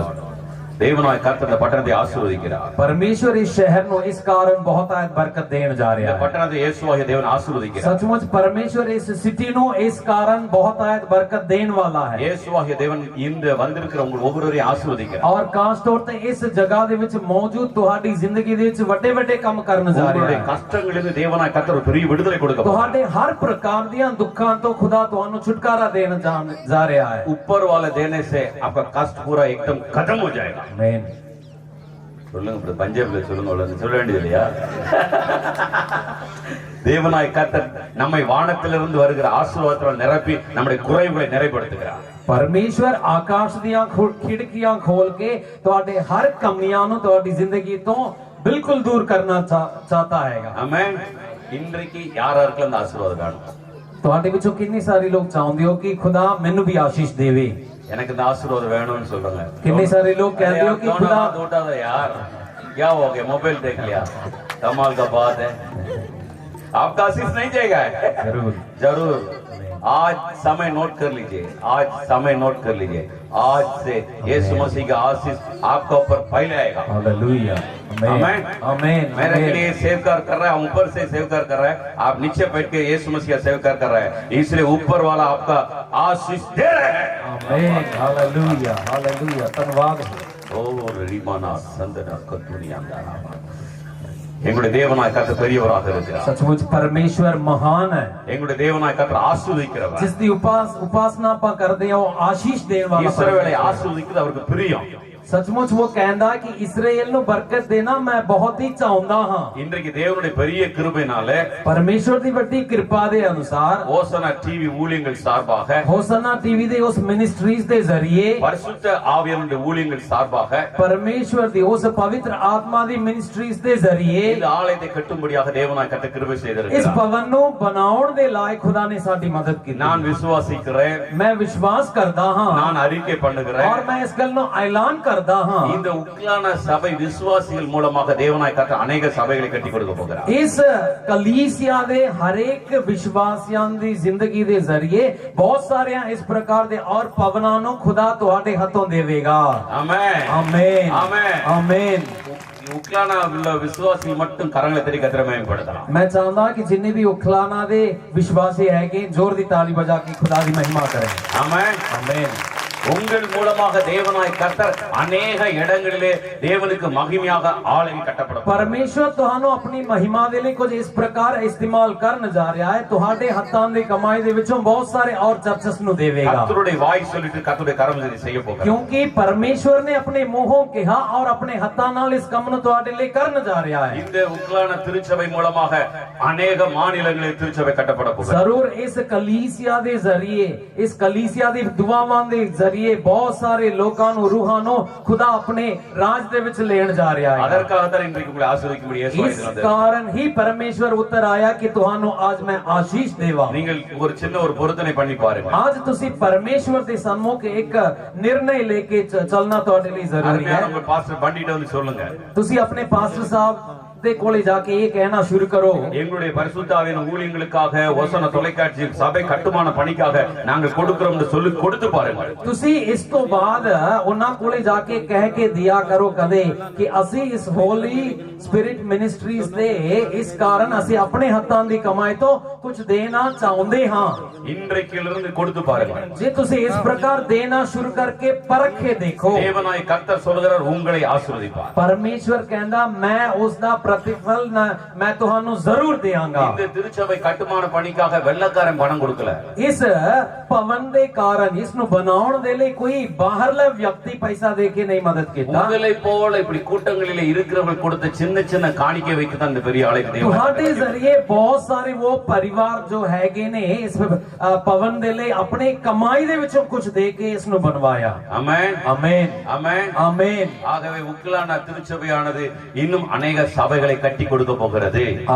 தேவனாய் கர்த்தர் இந்த பட்டணத்தை ஆசீர்வதிக்கிறார்। परमेश्वर इस शहर नो इस कारण बहुत आयत बरकत देने जा रहा है। பட்டணத்தை இயேசுவாகிய தேவன் ஆசீர்வதிக்கிறார்। सचमुच परमेश्वर इस सिटी नो इस कारण बहुत आयत बरकत देने वाला है। இயேசுவாகிய தேவன் இந்த வந்திருக்கிற உங்கள் ஒவ்வொருவரையும் ஆசீர்வதிக்கிறார்। और खास तौर पे इस जगह दे विच मौजूद तुहाडी जिंदगी दे विच ਵੱਡੇ ਵੱਡੇ ਕੰਮ ਕਰਨ ਜਾ ਰਿਹਾ है। कष्टங்களிலிருந்து தேவனாய் கர்த்தர் பெரிய விடுதலை கொடுக்க போகிறார்। तुहाडे हर प्रकार दियां दुखां तो खुदा तुहानू छुटकारा देने जा रहा है। ऊपर वाले देने से आपका कष्ट पूरा एकदम खत्म हो जाएगा। आमीन। சொல்லுங்க பஞ்சாப்ல சொல்லுங்க, சொல்ல வேண்டியது இல்லையா? தேவனாய் கர்த்தர் நம்மை வானத்திலிருந்து வருகிற ஆசீர்வாதத்தால் நிரப்பி நம்முடைய குறைவுகளை நிறைப்படுத்துகிறார்। परमेश्वर आकाश दियां खिड़कियां खोल के तुहाडे हर कमियां नु तुहाडी जिंदगी तो बिल्कुल दूर करना चाहता हैगा। आमीन। இன்றைக்கு யாராருக்கு அந்த ஆசீர்வாதம் வேணும்? तुहाडे विचों कितनी सारी लोग चाहते हो कि खुदा मैनू भी आशीष देवे? எனக்கு இந்த ஆசீர்வாதம் வேணும்னு சொல்றாங்க। कितने सारे लोग कहते हो कि खुदा उठा दो यार, क्या हो गया मोबाइल देख लिया, कमाल का बात है। आपका आशीष नहीं जाएगा? जरूर। आज समय नोट कर लीजिए, आज समय नोट कर लीजिए। आज से यीशु मसीह का आशीष आपका ऊपर फैल आएगा। हालेलुया। आमीन आमीन। मेरे लिए सेवकार कर रहा है, ऊपर से सेवकार कर रहा है, आप नीचे बैठ के यीशु मसीह का सेवकार कर रहा है, इसलिए ऊपर वाला आपका आशीष दे रहा है। आमीन। Hallelujah hallelujah. धन्यवाद। ओ रीमाना संदना को दुनिया में எங்களுடைய தேவனாய் கர்த்தர் பெரியவராக இருக்கிறார்। सचमुच परमेश्वर महान है। எங்களுடைய தேவனாய் கர்த்தர் ஆசீர்வதிக்கிறவர்। जिसकी उपासना पा करते हो आशीष देने वाला இஸ்ரவேலை ஆசீர்வதிக்கிறது அவருக்கு பிரியம்। सचमुच वो कहता कि इस्राएल नु बरकत देना मैं बहुत ही चाहता हां। இன்றைக்கு தேவனுடைய பெரிய கிருபையினாலே परमेश्वर दी बड़ी कृपा दे अनुसार ஓசனா டிவி ஊழியங்கள் சார்பாக होसना टीवी दे उस मिनिस्ट्रीज दे जरिए பரிசுத்த ஆவியானவருடைய ஊழியங்கள் சார்பாக परमेश्वर दी उस पवित्र आत्मा दी मिनिस्ट्रीज दे जरिए இந்த ஆலயத்தை கட்டும்படியாக தேவனாய் கர்த்தர் கிருபை इस செய்திருக்கிறார்। भवन नु बनाउण दे लायक खुदा ने साडी मदद की। நான் விசுவாசிக்கிறேன், मैं विश्वास करदा हां நான் அறிக்கை பண்ணுகிறேன்। और मैं इस गल नु ऐलान करदा हां இந்த உக்லான சபை விசுவாசிகள் மூலமாக தேவனாய் கர்த்தர் अनेक சபைகளை கட்டி கொடுக்க போகிறார்। इस कलीसिया दे हर एक विश्वासियां दी जिंदगी दे जरिए बहुत सारे इस प्रकार दे और पवनां नु खुदा तुहाडे हाथों देवेगा। आमेन आमीन आमेन आमीन। உக்லான விசுவாசிகள் மட்டும் கரங்களை தட்டி கர்த்தரை மகிமைப்படுத்தலாம்। मैं चाहता कि जिन्हें भी उखलाना दे विश्वासी है कि जोर दी ताली बजा के खुदा दी महिमा करें। आमेन आमीन। உங்கள் மூலமாக தேவனாய் கர்த்தர் अनेक இடங்களிலே தேவனுக்கு மகிமையாக ஆலயம் கட்டப்படும் परमेश्वर ਤੁਹਾਨੂੰ ਆਪਣੀ ਮਹਿਮਾ ਦੇ ਲਈ ਕੁਝ ਇਸ ਪ੍ਰਕਾਰ ਇਸਤੇਮਾਲ ਕਰਨ ਜਾ ਰਿਹਾ ਹੈ ਤੁਹਾਡੇ ਹੱਥਾਂ ਦੀ ਕਮਾਈ ਦੇ ਵਿੱਚੋਂ ਬਹੁਤ ਸਾਰੇ ਔਰ ਚਰਚਸ ਨੂੰ ਦੇਵੇਗਾ கர்த்தருடைய வாய் சொல்லிட்டு கர்த்தருடைய கரம் இதை செய்ய போகிறார் ਕਿਉਂਕਿ परमेश्वर ने अपने ਮੂੰਹੋਂ ਕਿਹਾ ਔਰ ਆਪਣੇ ਹੱਥਾਂ ਨਾਲ ਇਸ ਕੰਮ ਨੂੰ ਤੁਹਾਡੇ ਲਈ ਕਰਨ ਜਾ ਰਿਹਾ ਹੈ இந்த உக்லான திருச்சபை மூலமாக अनेक மாநிலங்களில் திருச்சபை கட்டப்பட போகிறது जरूर इस कलीसिया ਦੇ ਜ਼ਰੀਏ ਇਸ ਕਲੀਸਿया ਦੀ ਦੁਆਵਾਂ ਦੇ ਜ਼ਰੀਏ ਬਹੁਤ ਸਾਰੇ ਲੋਕਾਂ ਨੂੰ ਰੂਹਾਂ ਨੂੰ ਖੁਦਾ ਆਪਣੇ ਰਾਜ ਦੇ ਵਿੱਚ ਲੈਣ ਜਾ ਰਿਹਾ ਹੈ அதற்காக தான் இன்றைக்கு உங்களை ஆசீர்வதிக்கும்படி இயேசு इस कारण ही परमेश्वर उत्तर आया कि ਤੁਹਾਨੂੰ आज मैं आशीष देवा நீங்கள் ஒரு சின்ன ஒரு பொருத்தனை பண்ணி பாருங்க आज ਤੁਸੀਂ परमेश्वर ਦੇ सम्मुख एक निर्णय लेके चलना ਤੁਹਾਡੇ ਲਈ ਜ਼ਰੂਰੀ ਹੈ உங்க பாஸ்டர் பண்டிட்ட வந்து சொல்லுங்க ਤੁਸੀਂ ਆਪਣੇ ਪਾਸਟਰ ਸਾਹਿਬ ਦੇ ਕੋਲੇ ਜਾ ਕੇ ਇਹ ਕਹਿਣਾ ਸ਼ੁਰੂ ਕਰੋ எங்களுடைய பரிசுத்தாவின் ஊழியங்களுக்காக வசன தொலைக்காட்சி சபை கட்டுமான பணிக்காக நாங்கள் கொடுக்கிறோம்னு சொல்லி கொடுத்து பாருங்க ਤੁਸੀਂ ਇਸ ਤੋਂ ਬਾਅਦ ਉਹਨਾਂ ਕੋਲੇ ਜਾ ਕੇ ਕਹਿ ਕੇ ਦਿਆ ਕਰੋ ਕਦੇ ਕਿ ਅਸੀਂ ਇਸ ਹੋਲੀ ਸਪਿਰਿਟ ਮਿਨਿਸਟਰੀਜ਼ ਦੇ ਇਸ ਕਾਰਨ ਅਸੀਂ ਆਪਣੇ ਹੱਥਾਂ ਦੀ ਕਮਾਈ ਤੋਂ ਕੁਝ ਦੇਣਾ ਚਾਹੁੰਦੇ ਹਾਂ இன்றைக்கிலிருந்து கொடுத்து பாருங்க ਜੇ ਤੁਸੀਂ ਇਸ ਪ੍ਰਕਾਰ ਦੇਣਾ ਸ਼ੁਰੂ ਕਰਕੇ ਪਰਖ ਕੇ ਦੇਖੋ தேவனாய் கர்த்தர் சொல்கிறார் உங்களை ஆசீர்வதிப்பார் ਪਰਮੇਸ਼ਵਰ ਕਹਿੰਦਾ ਮੈਂ ਉਸ ਦਾ ਪ੍ਰਤੀਫਲ ਮੈਂ ਤੁਹਾਨੂੰ ਜ਼ਰੂਰ ਦੇਵਾਂਗਾ இந்த திருச்சபை கட்டுமான பணிக்காக வெள்ளக்காரன் பணம் கொடுக்கல ਇਸ ਭਵਨ ਦੇ ਕਾਰਨ ਇਸ ਨੂੰ ਬਣਾਉਣ ਦੇ ਲਈ ਕੋਈ ਬਾਹਰਲਾ ਵਿਅਕਤੀ ਪੈਸਾ ਦੇ ਕੇ ਨਹੀਂ ਮਦਦ ਕੀਤਾ உங்களை போல இப்படி கூட்டங்களிலே இருக்கிறவர்கள் கொடுத்த சின்ன சின்ன காணிக்கை வைத்து தான் இந்த பெரிய ஆலயத்தை தேவன் ਤੁਹਾਡੇ ਜ਼ਰੀਏ ਬਹੁਤ ਸਾਰੇ ਉਹ ਪਰਿਵਾਰ ਜੋ ਹੈਗੇ ਨੇ ਇਸ ਭਵਨ ਦੇ ਲਈ ਆਪਣੇ ਕਮਾਈ ਦੇ ਵਿੱਚੋਂ ਕੁਝ ਦੇ ਕੇ ਇਸ ਨੂੰ ਬਣਵਾਇਆ ஆமென் ਆਮੇਨ ஆமென் ਆਮੇਨ ஆகவே உக்லான திருச்சபையானது இன்னும் अनेक சபைகளை கட்டி கொடுக்க போகிறது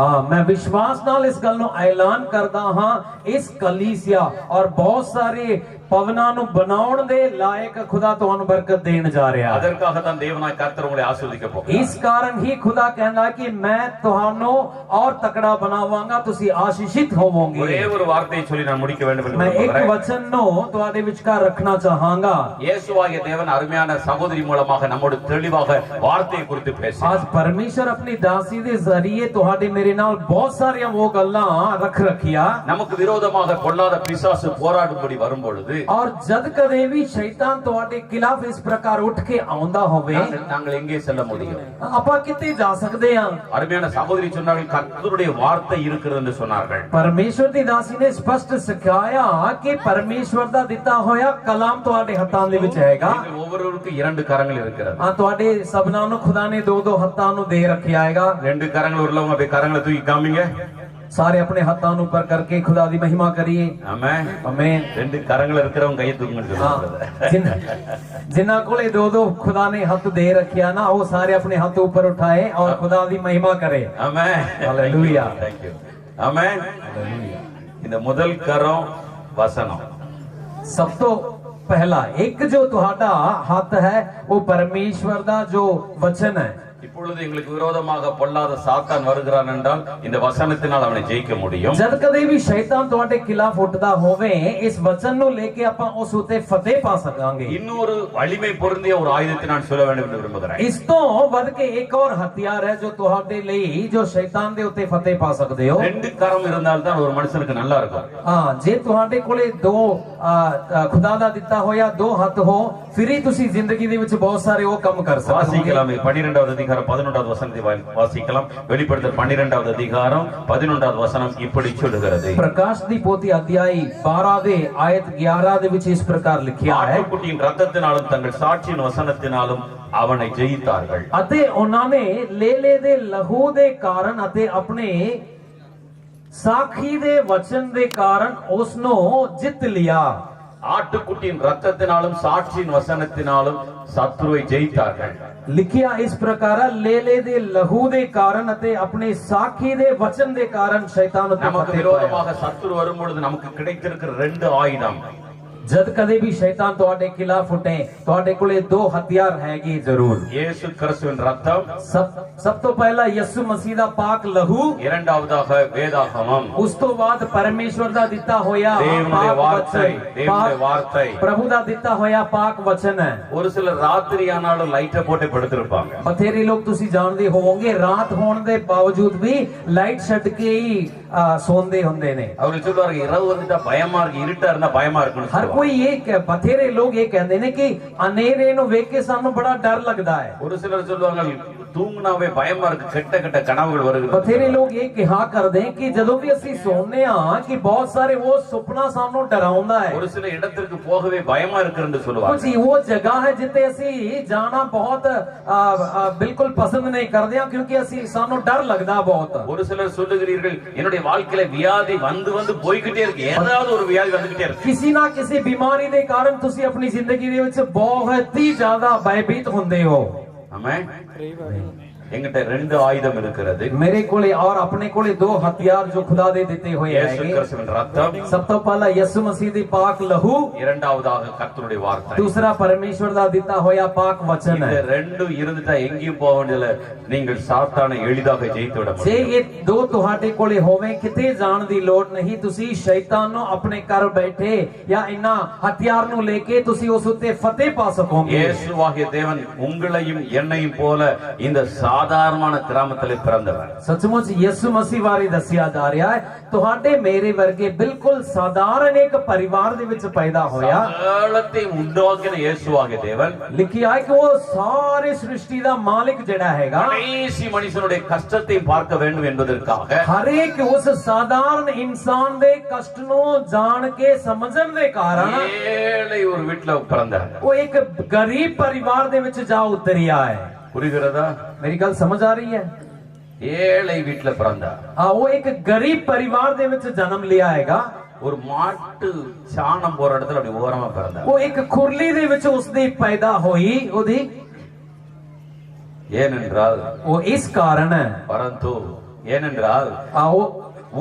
मैं विश्वास नाल इस गल नु ऐलान करदा हां इस कलीसिया और बहुत सारे पवना नु बनाउण दे लायक खुदा ਤੁਹਾਨੂੰ ਬਰਕਤ ਦੇਣ ਜਾ ਰਿਹਾ ਹੈ அதற்காக தான் தேவனாய் கர்த்தர் உங்களை ஆசீர்வதிக்க போகிறார் इस कारण ही खुदा कहना कि मैं ਤੁਹਾਨੂੰ और तकड़ा बनावांगा ਤੁਸੀਂ आशीषित होवोगे ஒரே ஒரு வார்த்தையை சொல்லி நான் முடிக்க வேண்டும் என்று मैं एक விரும்புகிறேன் वचन नु ਤੁਹਾਡੇ ਵਿਚਕਾਰ ਰੱਖਣਾ ਚਾਹਾਂਗਾ இயேசுவாகிய தேவன் அருமையான சகோதரி மூலமாக நம்மோடு தெளிவாக வார்த்தையை குறித்து பேசினார் आज परमेश्वर अपनी दासी ਦੇ ਜ਼ਰੀਏ ਤੁਹਾਡੇ ਮੇਰੇ ਨਾਲ ਬਹੁਤ ਸਾਰੀਆਂ ਉਹ ਗੱਲਾਂ ਰੱਖ ਰੱਖਿਆ நமக்கு விரோதமாக பொல்லாத பிசாசு போராடும்படி வரும் பொழுது और जद कदे भी शैतान ਤੁਹਾਡੇ खिलाफ इस प्रकार उठ के आਉਂਦਾ ਹੋਵੇ நாங்கள் எங்கே செல்ல முடியும் ਆਪਾਂ ਕਿੱਥੇ ਜਾ ਸਕਦੇ ਹਾਂ அருமையான சகோதரி சொன்னார்கள் கர்த்தருடைய வார்த்தை இருக்கிறது என்று சொன்னார்கள் परमेश्वर ਦੀ ਦਾਸੀ ਨੇ ਸਪਸ਼ਟ ਸਿਖਾਇਆ ਕਿ ਪਰਮੇਸ਼ਵਰ ਦਾ ਦਿੱਤਾ ਹੋਇਆ ਕਲਾਮ ਤੁਹਾਡੇ ਹੱਥਾਂ ਦੇ ਵਿੱਚ ਹੈਗਾ நீங்கள் ஒவ்வொருவருக்கும் 2 கரங்கள் இருக்கிறது ਹਾਂ ਤੁਹਾਡੇ ਸਭਨਾਂ ਨੂੰ ਖੁਦਾ ਨੇ ਦੋ ਹੱਥਾਂ ਨੂੰ ਦੇ ਰੱਖਿਆ ਹੈਗਾ 2 கரங்கள் உள்ளவங்க அப்படியே கரங்களை தூக்கி காமிங்க ਸਾਰੇ ਆਪਣੇ ਹੱਥਾਂ ਨੂੰ ਉੱਪਰ ਕਰਕੇ ਖੁਦਾ ਦੀ ਮਹਿਮਾ ਕਰੀਏ ஆமென் ਆਮੇਨ 2 கரங்கள் இருக்கிறவங்க கையை தூக்குங்கன்னு சொல்லுங்க ਜਿਨ੍ਹਾਂ ਕੋਲੇ ਦੋ ਖੁਦਾ ਨੇ ਹੱਥ ਦੇ ਰੱਖਿਆ ਨਾ ਉਹ ਸਾਰੇ ਆਪਣੇ ਹੱਥ ਉੱਪਰ ਉਠਾਏ ਔਰ ਖੁਦਾ ਦੀ ਮਹਿਮਾ ਕਰੇ ஆமென் ਹਾਲੇਲੂਇਆ थैंक यू ஆமென் இந்த முதல் கரம் வசனம் ਸਭ ਤੋਂ ਪਹਿਲਾ ਇੱਕ ਜੋ ਤੁਹਾਡਾ ਹੱਥ ਹੈ ਉਹ ਪਰਮੇਸ਼ਵਰ ਦਾ ਜੋ ਵਚਨ ਹੈ இப்பொழுது எங்களுக்கு விரோதமாக பொல்லாத சாத்தான் வருகிறான் என்றால் இந்த வசனத்தினால் அவனை ஜெயிக்க முடியும் ਜਦ ਕਦੇ ਵੀ ਸ਼ੈਤਾਨ ਤੁਹਾਡੇ ਖਿਲਾਫ ਉੱਠਦਾ ਹੋਵੇ ਇਸ ਵਚਨ ਨੂੰ ਲੈ ਕੇ ਆਪਾਂ ਉਸ ਉਤੇ ਫਤਿਹ ਪਾ ਸਕਾਂਗੇ இன்னொரு வலிமை பொருந்திய ஒரு ஆயுதத்தை நான் சொல்ல வேண்டும் என்று விரும்புகிறேன் ਇਸ ਤੋਂ ਵੱਧ ਕੇ ਇੱਕ ਹੋਰ ਹਥਿਆਰ ਹੈ ਜੋ ਤੁਹਾਡੇ ਲਈ ਜੋ ਸ਼ੈਤਾਨ ਦੇ ਉੱਤੇ ਫਤਿਹ ਪਾ ਸਕਦੇ ਹੋ 2 கரம் இருந்தால் தான் ஒரு மனுஷனுக்கு நல்லா இருக்கும் ਹਾਂ ਜੇ ਤੁਹਾਡੇ ਕੋਲੇ ਦੋ ਖੁਦਾ ਦਾ ਦਿੱਤਾ ਹੋਇਆ ਦੋ ਹੱਥ ਹੋ ਫਿਰ ਹੀ ਤੁਸੀਂ ਜ਼ਿੰਦਗੀ ਦੇ ਵਿੱਚ ਬਹੁਤ ਸਾਰੇ ਉਹ ਕੰਮ ਕਰ ਸਕਦੇ வாசிக்கலாம் 12வது அதிகாரம் 11வது வசனத்தை வாசிக்கலாம் வெளிப்படுத்தல் 12வது அதிகாரம் 11வது வசனம் இப்படி சொல்லுகிறது प्रकाश दी पोथी अध्याय 12 ਦੇ ਆਇਤ 11 ਦੇ ਵਿੱਚ ਇਸ ਪ੍ਰਕਾਰ ਲਿਖਿਆ ਹੈ ஆட்டுக்குட்டியின் ரத்தத்தினாலும் தங்கள் சாட்சியின் வசனத்தினாலும் அவனை ஜெயித்தார்கள் ਅਤੇ ਉਹਨਾਂ ਨੇ ਲੇਲੇ ਦੇ ਲਹੂ ਦੇ ਕਾਰਨ ਅਤੇ ਆਪਣੇ ਸਾਖੀ ਦੇ ਵਚਨ ਦੇ ਕਾਰਨ ਉਸ ਨੂੰ ਜਿੱਤ ਲਿਆ ஆட்டுக்குட்டியின் ரத்தத்தினாலும் சாட்சியின் வசனத்தினாலும் சத்துருவை ஜெயித்தார்கள் ਲਿਖਿਆ ਇਸ ਪ੍ਰਕਾਰ ਲੇਲੇ ਦੇ ਲਹੂ ਦੇ ਕਾਰਨ ਅਤੇ ਆਪਣੇ ਸਾਖੀ ਦੇ ਵਚਨ ਦੇ ਕਾਰਨ ਸ਼ੈਤਾਨ ਉੱਤੇ நமக்கு ਫਤਿਹ ਪਾਇਆ விரோதமாக சத்துரு வரும்பொழுது நமக்கு கிடைத்திருக்கிற 2 ஆயுதம் ਜਦ ਕਦੇ ਵੀ ਸ਼ੈਤਾਨ ਤੁਹਾਡੇ ਖਿਲਾਫ ਉੱਠੇ ਤੁਹਾਡੇ ਕੋਲੇ ਦੋ ਹਥਿਆਰ ਹੈਗੇ ਜ਼ਰੂਰ இயேசு கிறிஸ்துவின் ரத்தம் ਸਭ ਤੋਂ ਪਹਿਲਾਂ ਯਿਸੂ ਮਸੀਹ ਦਾ ਪਾਕ ਲਹੂ இரண்டாவதாக வேதாகமம் ਉਸ ਤੋਂ ਬਾਅਦ ਪਰਮੇਸ਼ਵਰ ਦਾ ਦਿੱਤਾ ਹੋਇਆ தேவனுடைய வார்த்தை தேவனுடைய வார்த்தை ਪ੍ਰਭੂ ਦਾ ਦਿੱਤਾ ਹੋਇਆ ਪਾਕ ਵਚਨ ਹੈ ஒரு சிலர் ராத்திரி ஆனாலும் லைட்டை போட்டு படுத்திருப்பாங்க ਬਥੇਰੇ ਲੋਕ ਤੁਸੀਂ ਜਾਣਦੇ ਹੋਵੋਗੇ ਰਾਤ ਹੋਣ ਦੇ ਬਾਵਜੂਦ ਵੀ ਲਾਈਟ ਛੱਡ ਕੇ ਹੀ ਸੌਂਦੇ ਹੁੰਦੇ ਨੇ அவர்கள் சொல்லுவாங்க இரவு வந்துட்டா பயமா இருக்கு இருட்டா இருந்தா பயமா இருக்குன்னு ਹਰ कोई ये बथेरे लोग ये कहते ने कि अनेरे नु वेख के सानू बड़ा डर लगता है। ஒரு சிலர் சொல்லுவாங்க தூங்குனாவே பயமா இருக்கு, கெட்ட கெட்ட கனவுகள் வருகிறது। बथेरे लोग ये कहा करते हैं कि जदों भी ਅਸੀਂ सोने हां कि बहुत सारे वो सुपना सानू डराउंदा है। ஒரு சில இடத்திற்கு போகவே பயமா இருக்குன்னு சொல்லுவாங்க। कुछ वो जगह है जिथे ਅਸੀਂ जाना बहुत बिल्कुल पसंद नहीं करते हैं क्योंकि ਅਸੀਂ सानू डर लगदा बहुत। ஒரு சிலர் சொல்லுகிறீர்கள் என்னுடைய வாழ்க்கையில வியாதி வந்து வந்து போய்கிட்டே இருக்கு, ஏதாவது ஒரு வியாதி வந்துகிட்டே இருக்கு। किसी ना किसी बीमारी दे कारण ਤੁਸੀਂ अपनी जिंदगी ਦੇ ਵਿੱਚ बहुत ही ज्यादा भयभीत ਹੁੰਦੇ हो। ஆமென்। என்கிட்ட ரெண்டு ஆயுதம் இருக்கிறது। मेरे कोले और अपने कोले दो हथियार जो खुदा दे देते हुए இயேசு हैं। கிறிஸ்துவின் ரத்தம், सब तो पहला यीशु मसीह दी पाक लहू, இரண்டாவதாக கர்த்தருடைய வார்த்தை। दूसरा परमेश्वर दा दिता होया पाक वचन இந்த है। ரெண்டு இருந்துட்டா எங்கேயும் போக வேண்டியதில்லை, நீங்கள் சாத்தானை எளிதாக ஜெயித்து விட जे முடியும்। ये दो तुहाडे कोले होवे किते जान दी लोड़ नहीं, तुसी शैतान नु अपने घर बैठे या इना हथियार नु लेके तुसी उस उत्ते फतेह पा सकोगे। இயேசுவாகிய தேவன் உங்களையும் என்னையும் போல இந்த சாதாரணமான கிராமத்திலே பிறந்தவர்। सचमुच यीशु मसीह वारी दसिया जा रहा है तुहाडे मेरे वर्गे बिल्कुल साधारण एक परिवार दे विच पैदा होया। சகலத்தை உண்டாக்கின இயேசுவாகிய தேவன் लिखिया है कि वो सारे सृष्टि दा मालिक जेड़ा हैगा கடைசி மனுஷனுடைய கஷ்டத்தை பார்க்க வேண்டும் என்பதற்காக हर एक उस साधारण इंसान दे कष्ट नु जान के समझन दे कारण ஏழை ஒரு வீட்டுல பிறந்தார்। वो एक गरीब परिवार दे विच जा उतरिया है। புரிகிறதா? मेरी गल समझ आ रही है? ஏழை வீட்டுல பிறந்தார்। हाँ, वो एक गरीब परिवार दे विच जन्म लिया हैगा। ஒரு மாட்டு சாணம் போற இடத்துல அப்படி ஓரமா பிறந்தார்। वो एक खुरली दे विच उसदी पैदा होई ओदी। ஏனென்றால் वो इस कारण है பரந்து ஏனென்றால் आओ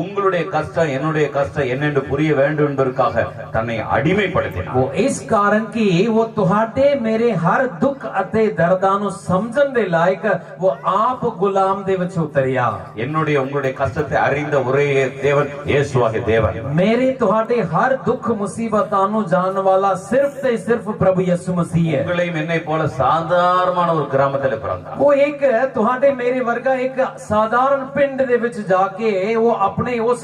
உங்களுடைய கஷ்டம் என்னுடைய கஷ்டம் என்னென்று புரிய வேண்டும் என்பதற்காக தன்னை அடிமைப்படுத்தினார்। वो इस कारण की वो तुहाडे मेरे हर दुख अते दर्दां नु समझन दे लायक वो आप गुलाम दे विच उतरिया। என்னுடைய உங்களுடைய கஷ்டத்தை அறிந்த ஒரே தேவன் இயேசுவாகிய தேவன்। मेरे तुहाडे हर दुख मुसीबतां नु जानने वाला सिर्फ ते सिर्फ प्रभु यीशु मसीह है। உங்களையும் என்னை போல சாதாரணமான ஒரு கிராமத்தில் பிறந்தார்। वो एक तुहाडे मेरे वर्गा एक साधारण पिंड दे विच जाके वो अपने उस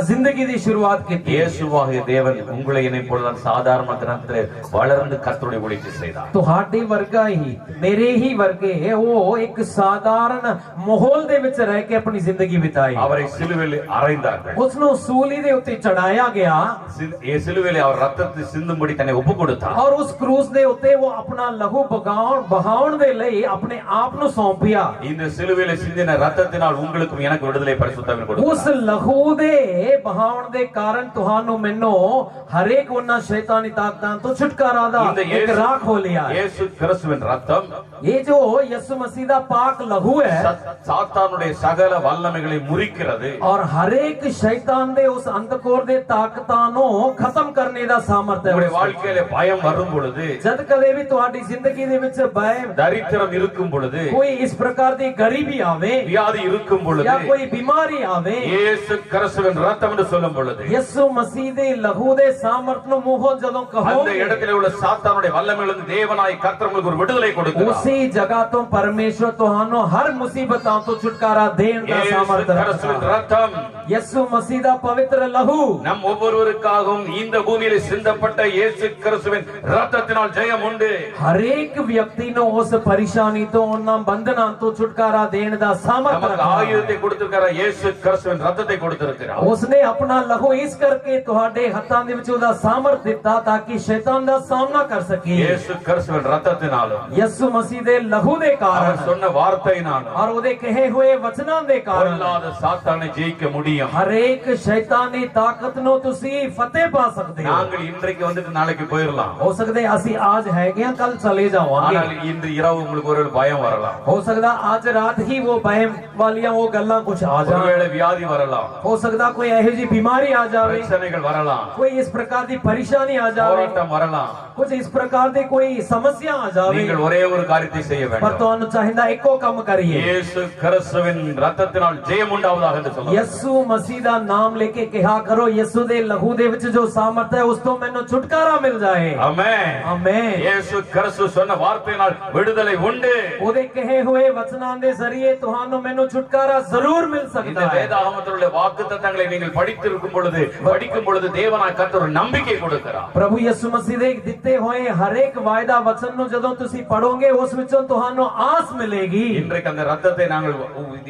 जिंदगी दी शुरुआत की थी। இயேசுவாகிய தேவன் உங்களை என்னை போல சாதாரண கிராமத்திலே வளர்ந்து கர்த்தருடைய ஊழியத்தை செய்தார்। तुहाडे वर्गा ही मेरे ही वर्गे वो एक साधारण माहौल दे विच रह के अपनी जिंदगी बिताई। அவரை சிலுவையில் அறைந்தார்கள்। उसनु सूली दे उत्ते चढ़ाया गया சிலுவையில் அவர் ரத்தத்தை சிந்தும்படி தன்னை ஒப்பு கொடுத்தார்। और उस क्रूस दे उत्ते वो अपना लहू बहाउण दे लई अपने आप नु सौंपिया। இந்த சிலுவையில் சிந்தின ரத்தத்தினால் உங்களுக்கும் எனக்கு விடுதலை பரிசுத்தாவின் கொடுத்தார்। उस लहू दे बहाउण दे कारण तुहानू मैनू हर एक उन्ना शैतानी ताकतां तो छुटकारा दा இந்த एक राह खोलिया है। இயேசு கிறிஸ்துவின் ரத்தம் ये जो यीशु मसीह दा पाक लहू है சாத்தானுடைய சகல வல்லமைகளை முறிக்கிறது। और हर एक शैतान दे उस अंधकोर दे ताकतां नु खत्म करने दा सामर्थ உங்களுடைய है। வாழ்க்கையில பயம் வரும் பொழுது, जद कदे भी तुहाडी जिंदगी दे विच भय தரித்திரம் இருக்கும் பொழுது, कोई इस प्रकार दी गरीबी आवे வியாதி இருக்கும் பொழுது, या कोई बीमारी आवे இயேசு கிறிஸ்துவின் ரத்தம் என்று சொல்லும் பொழுது यीशु मसीह दे लहू दे सामर्थ नु मुंहों जदों அந்த कहोगे இடத்திலே உள்ள சாத்தானுடைய வல்லமையிலிருந்து தேவனாய் கர்த்தர் உங்களுக்கு ஒரு விடுதலை கொடுக்கிறார்। उसी जगह तो परमेश्वर तुहानू हर मुसीबतां तो छुटकारा देण दा இயேசு सामर्थ கிறிஸ்துவின் रखदा। ரத்தம் यीशु मसीह दा पवित्र लहू நம் ஒவ்வொருவருக்காகவும் இந்த பூமியிலே சிந்தப்பட்ட இயேசு கிறிஸ்துவின் ரத்தத்தினால் ஜெயம் உண்டு। हर एक व्यक्ति नु उस परेशानी तो उन्ना बंधनां तो छुटकारा देण दा सामर्थ நமக்கு रखदा। ஆயுதத்தை கொடுத்திருக்கிற இயேசு கிறிஸ்துவின் ரத்தத்தை கொடுத்திருக்கிறார்। उसने अपना लहू इस करके तुहाडे हत्थां दे विच ओदा सामर्थ दिता ताकि शैतान दा सामना कर सके। இயேசு கிறிஸ்துவின் ரத்தத்தினாலும் यीशु मसीह दे लहू दे कारण அவர் சொன்ன வார்த்தையினாலும் और ओदे कहे हुए वचनां दे कारण பொல்லாத சாத்தானை ஜெயிக்க முடியும்। हर एक शैतानी ताकत नो तुसी फतेह पा सकदे हो। நாங்கள் இன்றைக்கு வந்துட்டு நாளைக்கு போயிடலாம், हो सकदे असी आज हैगे हां कल चले जावांगे। ஆனால் இன்று இரவு உங்களுக்கு ஒரு பயம் வரலாம், हो सकदा आज रात ही वो भय वालियां वो गल्लां कुछ आ जाए। ஒருவேளை வியாதி வரலாம், हो सकदा कोई ऐसी जी बीमारी आ जावे, பிரச்சனைகள் வரலாம், कोई इस प्रकार दी परेशानी आ जावे, போராட்டம் வரலாம்। कुछ इस प्रकार दी कोई समस्या आ जावे। நீங்கள் ஒரே ஒரு காரியத்தை செய்ய पर வேண்டும், तुहानू चाहिदा एको काम करिए। இயேசு கிறிஸ்துவின் ரத்தத்தினால் ஜெயம் உண்டாவதாக என்று சொல்லுங்கள்। यीशु मसीह दा नाम लेके कहा करो यीशु दे लहू दे विच जो सामर्थ है उस तो मैनू छुटकारा मिल जाए। ஆமென்। आमेन। இயேசு கிறிஸ்து சொன்ன வார்த்தையினால் விடுதலை உண்டு। ओदे कहे हुए वचनां दे जरिए तुहानू मैनू छुटकारा जरूर मिल இந்த सकता है। வேதாகமத்தில் உள்ள அவருடைய வாக்குத்தத்தங்களை நீங்கள் படிக்கும் பொழுது தேவனாய் கர்த்தர் ஒரு நம்பிக்கை கொடுக்கிறார்। प्रभु यीशु मसीह ਦੇ ਦਿੱਤੇ ਹੋਏ ਹਰੇਕ ਵਾਅਦਾ ਵਚਨ ਨੂੰ ਜਦੋਂ ਤੁਸੀਂ ਪੜੋਗੇ ਉਸ ਵਿੱਚੋਂ ਤੁਹਾਨੂੰ ਆਸ ਮਿਲੇਗੀ। இன்றைக்கு அந்த ரத்தத்தை நாங்கள்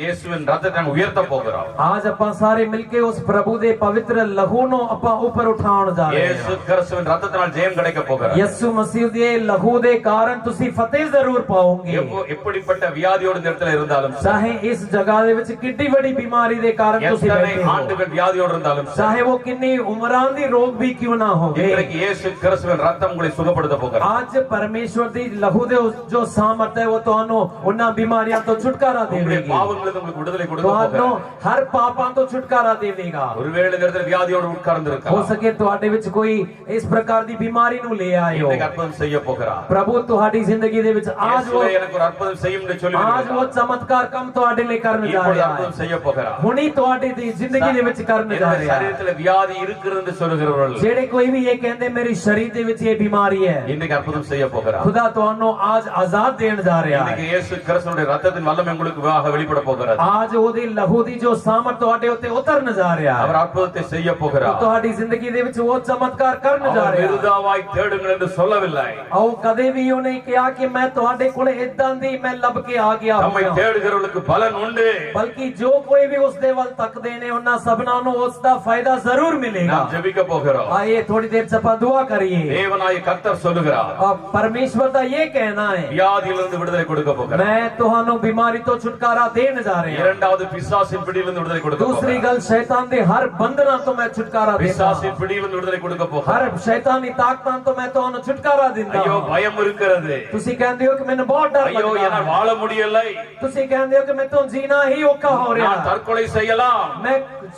இயேசுவின் ரத்தத்தை நாங்கள் உயர்த்த போகிறோம்। आज ਆਪਾਂ ਸਾਰੇ ਮਿਲ ਕੇ ਉਸ ਪ੍ਰਭੂ ਦੇ ਪਵਿੱਤਰ ਲਹੂ ਨੂੰ ਆਪਾਂ ਉੱਪਰ ਉਠਾਉਣ ਜਾ ਰਹੇ ਹਾਂ। இயேசு கிறிஸ்துவின் ரத்தத்தினால் ஜெயம் கிடைக்க போகிறது। ਯਿਸੂ ਮਸੀਹ ਦੇ ਲਹੂ ਦੇ ਕਾਰਨ ਤੁਸੀਂ ਫਤਿਹ ਜ਼ਰੂਰ ਪਾਓਗੇ। எப்படிப்பட்ட வியாதியோடு இந்த இடத்துல இருந்தாலும் चाहे इस जगह ਦੇ ਵਿੱਚ ਕਿੱਡੀ ਵੱਡੀ ਬਿਮਾਰੀ ਦੇ ਕਾਰਨ ਤੁਸੀਂ எத்தனை ਬੈਠੇ ਹੋ, ஆண்டுகள் வியாதியோடு இருந்தாலும் चाहे वो किन्नी उम्रां दी रोग भी क्यों ना होवे, இன்றைக்கு இயேசு கிறிஸ்துவின் ரத்தம் உங்களை சுகப்படுத்த போகிறது। आज परमेश्वर दी लहू दे जो सामर्थ है वो ਤੁਹਾਨੂੰ ਉਹਨਾਂ ਬਿਮਾਰੀਆਂ ਤੋਂ ਛੁਟਕਾਰਾ உங்களுடைய ਦੇਵੇਗੀ, பாவங்களிலிருந்து உங்களுக்கு விடுதலை கொடுக்க ਤੁਹਾਨੂੰ போகிறது। ਹਰ ਪਾਪਾਂ ਤੋਂ ਛੁਟਕਾਰਾ ਦੇਵੇਗਾ। ஒருவேளை இந்த இடத்துல வியாதியோடு உட்கார்ந்து हो இருக்கலாம், सके ਤੁਹਾਡੇ ਵਿੱਚ ਕੋਈ ਇਸ ਪ੍ਰਕਾਰ ਦੀ ਬਿਮਾਰੀ ਨੂੰ ਲੈ ਆਏ हो, இன்றைக்கு அற்புதம் செய்ய போகிறார்। प्रभु ਤੁਹਾਡੀ ਜ਼ਿੰਦਗੀ ਦੇ ਵਿੱਚ आज वो இயேசுவே எனக்கு ஒரு அற்புதம் செய்யும் என்று சொல்லி आज वो चमत्कार ਕੰਮ ਤੁਹਾਡੇ ਲਈ ਕਰਨ ਜਾ இப்பொழுது ਰਿਹਾ அற்புதம் है, செய்ய போகிறார்। ਹੁਣੀ ਤੁਹਾਡੀ ਦੀ ਜ਼ਿੰਦਗੀ ਦੇ ਵਿੱਚ ਕਰਨ ਜਾ இந்த ਰਿਹਾ है। சரீரத்துல வியாதி இருக்கிறது என்று சொல்லுகிறவர்கள் ਜਿਹੜੇ ਕੋਈ ਵੀ ਇਹ ਕਹਿੰਦੇ ਮੇਰੀ शरीर ਦੇ ਵਿੱਚ ਇਹ ਬਿਮਾਰੀ ਹੈ, இன்றைக்கு அற்புதம் செய்ய போகிறார்। खुदा ਤੁਹਾਨੂੰ आज आजाद देण जा ਰਿਹਾ இன்றைக்கு है। இயேசு கிறிஸ்துவின் ரத்தத்தின் வல்லமை உங்களுக்கு வெளிப்பட போகிறது। आज ਉਹਦੀ ਲਹੂ ਦੀ ਜੋ ਸਾਮਰਥ ਤੁਹਾਡੇ ਉੱਤੇ ਉਤਰਨ ਜਾ ਰਿਹਾ அவர் ਹੈ, அற்புதத்தை செய்ய போகிறார்। ਤੁਹਾਡੀ ਜ਼ਿੰਦਗੀ ਦੇ ਵਿੱਚ ਉਹ ਚਮਤਕਾਰ ਕਰਨ ਜਾ அவர் ਰਿਹਾ ਹੈ। விருதாவாய் தேடுங்கள் என்று சொல்லவில்லை, ਆਓ ਕਦੇ ਵੀ ਉਹਨੇ ਕਿਹਾ ਕਿ ਮੈਂ ਤੁਹਾਡੇ ਕੋਲ ਇਦਾਂ ਦੀ ਮੈਂ ਲੱਭ ਕੇ ਆ ਗਿਆ நம்மை ਹਾਂ, தேடுகிறவர்களுக்கு பலன் உண்டு। ਬਲਕਿ ਜੋ ਕੋਈ ਵੀ ਉਸ ਦੇ ਵੱਲ ਤੱਕਦੇ ਨੇ ਉਹਨਾਂ ਸਭਨਾਂ ਨੂੰ ਉਸ ਦਾ ਫਾਇਦਾ ਜ਼ਰੂਰ ਮਿਲੇਗਾ। நாம் ஜெபிக்க போகிறோம்। आइए थोड़ी देर से ਆਪਾਂ दुआ करिए। தேவனாய கர்த்தர் சொல்லுகிறார், और परमेश्वर का ये कहना है வியாதியிலிருந்து விடுதலை கொடுக்க போகிறார்। मैं ਤੁਹਾਨੂੰ बीमारी तो छुटकारा देने जा रहे हैं। இரண்டாவது பிசாசின் பிடியிலிருந்து விடுதலை கொடுக்க दूसरी போகிறார்। गल शैतान दे हर बंधना तो मैं छुटकारा देता பிசாசின் பிடியிலிருந்து விடுதலை கொடுக்க हर போகிறார்। शैतानी ताकतां तो मैं ਤੁਹਾਨੂੰ छुटकारा दिंदा ஐயோ हूं। பயம் இருக்கிறது, ਤੁਸੀਂ ਕਹਿੰਦੇ ਹੋ ਕਿ ਮੈਨੂੰ ਬਹੁਤ ਡਰ ஐயோ ਲੱਗਦਾ என்னால் है, வாழ முடியலை, ਤੁਸੀਂ ਕਹਿੰਦੇ ਹੋ ਕਿ मैं तो जीना ही औखा हो रहा நான் है, தற்கொலை செய்யலாம்। मैं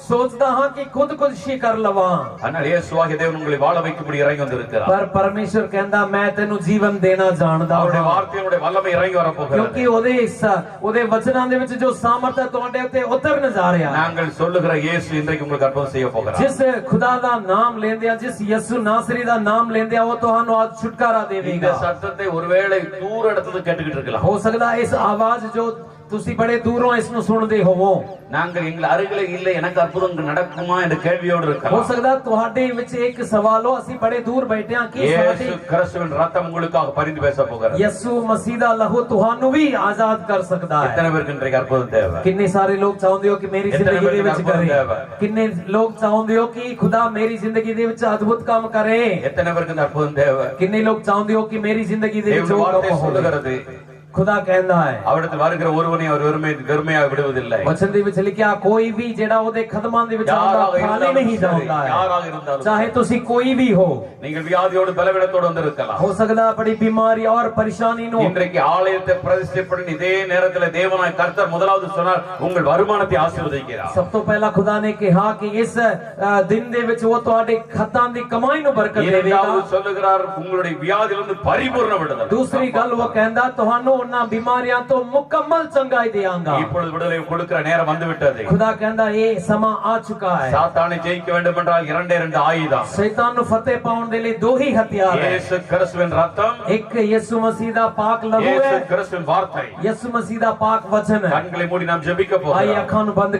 सोचता हां कि खुदकुशी कर लवां, ஆனால் இயேசுவாகிய தேவன் உங்களை வாழ வைக்கும்படி இறங்கி வந்திருக்கிறார்। पर परमेश्वर कहंदा मैं ਤੈਨੂੰ ਜੀਵਨ ਦੇਣਾ ਜਾਣਦਾ அவருடைய ਹਾਂ, வார்த்தையினுடைய வல்லமை இறங்கி வர போகிறது। क्योंकि ਉਹਦੇ ਵਚਨਾਂ ਦੇ ਵਿੱਚ ਜੋ ਸਾਮਰਥ ਹੈ ਤੁਹਾਡੇ ਉੱਤੇ ਉਤਰਨ ਜਾ ਰਿਹਾ ਹੈ। நாங்கள் சொல்லுகிற இயேசு இன்றைக்கு உங்களுக்கு அற்புதம் செய்ய போகிறார்। जिस खुदा ਦਾ ਨਾਮ ਲੈਂਦੇ ਆ, जिस ਯਿਸੂ ਨਾਸਰੀ ਦਾ ਨਾਮ ਲੈਂਦੇ ਆ, ਉਹ ਤੁਹਾਨੂੰ आज छुटकारा இந்த देवेगा। சத்தத்தை ஒருவேளை தூர இடத்துல கேட்டுக்கிட்டு இருக்கலாம், हो सकदा इस आवाज जो ਤੁਸੀਂ ਬੜੇ ਦੂਰੋਂ ਇਸ ਨੂੰ ਸੁਣਦੇ ਹੋਵੋ, நாங்கள் எங்கள் அருகிலே இல்லை, எனக்கு அற்புதம் நடக்குமா என்ற கேள்வியோடு हो இருக்கலாம்। सकदा ਤੁਹਾਡੇ ਵਿੱਚ ਇੱਕ ਸਵਾਲ ਹੋ, ਅਸੀਂ ਬੜੇ ਦੂਰ ਬੈਠੇ ਹਾਂ ਕਿ இயேசு ਸਾਡੀ கிறிஸ்துவின் ரத்தம் உங்களுக்காக பரிந்து பேச போகிறது। ਯਿਸੂ ਮਸੀਹ ਦਾ ਲਹੂ ਤੁਹਾਨੂੰ ਵੀ ਆਜ਼ਾਦ ਕਰ ਸਕਦਾ ਹੈ। எத்தனை பேருக்கு இன்றைக்கு அற்புதம் தேவை? ਕਿੰਨੇ ਸਾਰੇ ਲੋਕ ਚਾਹੁੰਦੇ ਹੋ ਕਿ ਮੇਰੀ इतने ਜ਼ਿੰਦਗੀ ਦੇ बड़े ਵਿੱਚ अद्भुत ਕਰੇ, है। ਕਿੰਨੇ ਲੋਕ ਚਾਹੁੰਦੇ ਹੋ ਕਿ ਖੁਦਾ ਮੇਰੀ ਜ਼ਿੰਦਗੀ ਦੇ ਵਿੱਚ ਅਦਭੁਤ ਕੰਮ ਕਰੇ, எத்தனை பேருக்கு இந்த அற்புதம் தேவை? ਕਿੰਨੇ ਲੋਕ ਚਾਹੁੰਦੇ ਹੋ ਕਿ ਮੇਰੀ ਜ਼ਿੰਦਗੀ ਦੇ ਵਿੱਚ தேவனுடைய ਉਹ வார்த்தை ਕੰਮ ਹੋਵੇ। சொல்லுகிறது, खुदा कहता है அவரிடத்தில் வருகிற ஒருவனை அவர் வெறுமையாக விடுவதில்லை। वचन ਦੇ ਵਿੱਚ ਲਿਖਿਆ ਕੋਈ ਵੀ ਜਿਹੜਾ ਉਹਦੇ ਕਦਮਾਂ ਦੇ ਵਿੱਚ ਆਉਂਦਾ ਖਾਲੀ ਨਹੀਂ ਜਾਂਦਾ ਹੈ। யாராக இருந்தாலும் चाहे ਤੁਸੀਂ ਕੋਈ ਵੀ ਹੋ, நீங்கள் வியாதியோடு பலவீனத்தோடு வந்திருக்கலாம்। हो सकदा बड़ी बीमारी और परेशानी नो, இன்றைக்கு ஆலயத்தை பிரதிஷ்டை பண்ணி இதே நேரத்தில் தேவனாய் கர்த்தர் முதலாவது சொன்னார், உங்கள் வருமானத்தை ஆசீர்வதிக்கிறார்। सब तो पहला खुदा ने कहा कि इस दिन ਦੇ ਵਿੱਚ ਉਹ ਤੁਹਾਡੇ ਖਾਤਾਂ ਦੀ ਕਮਾਈ ਨੂੰ ਬਰਕਤ ਦੇਵੇਗਾ। இரண்டாவது சொல்லுகிறார், உங்களுடைய வியாதியிலிருந்து பரிபூர்ண விடுதலை। दूसरी गल वो कहता ਤੁਹਾਨੂੰ ਉਹਨਾਂ ਬਿਮਾਰੀਆਂ ਤੋਂ ਮੁਕੰਮਲ ਚੰਗਾਈ ਦੇਵਾਂਗਾ। இப்பொழுது விடுதலை கொடுக்கிற நேரம் வந்து விட்டது। खुदा कहता ये समा आ चुका है। சாத்தானை ஜெயிக்க வேண்டும் என்றால் இரண்டு ஆயுதம், शैतान ਨੂੰ ਫਤਿਹ ਪਾਉਣ ਦੇ ਲਈ ਦੋ ਹੀ ਹਥਿਆਰ ਹੈ, இயேசு கிறிஸ்துவின் ரத்தம், एक यीशु मसीह ਦਾ ਪਾਕ ਲਹੂ இயேசு है, கிறிஸ்துவின் வார்த்தை। यीशु मसीह ਦਾ पाक वचन है। கண்களை மூடி நாம் ஜெபிக்க आइए போகிறோம்। ਅੱਖਾਂ ਨੂੰ ਬੰਦ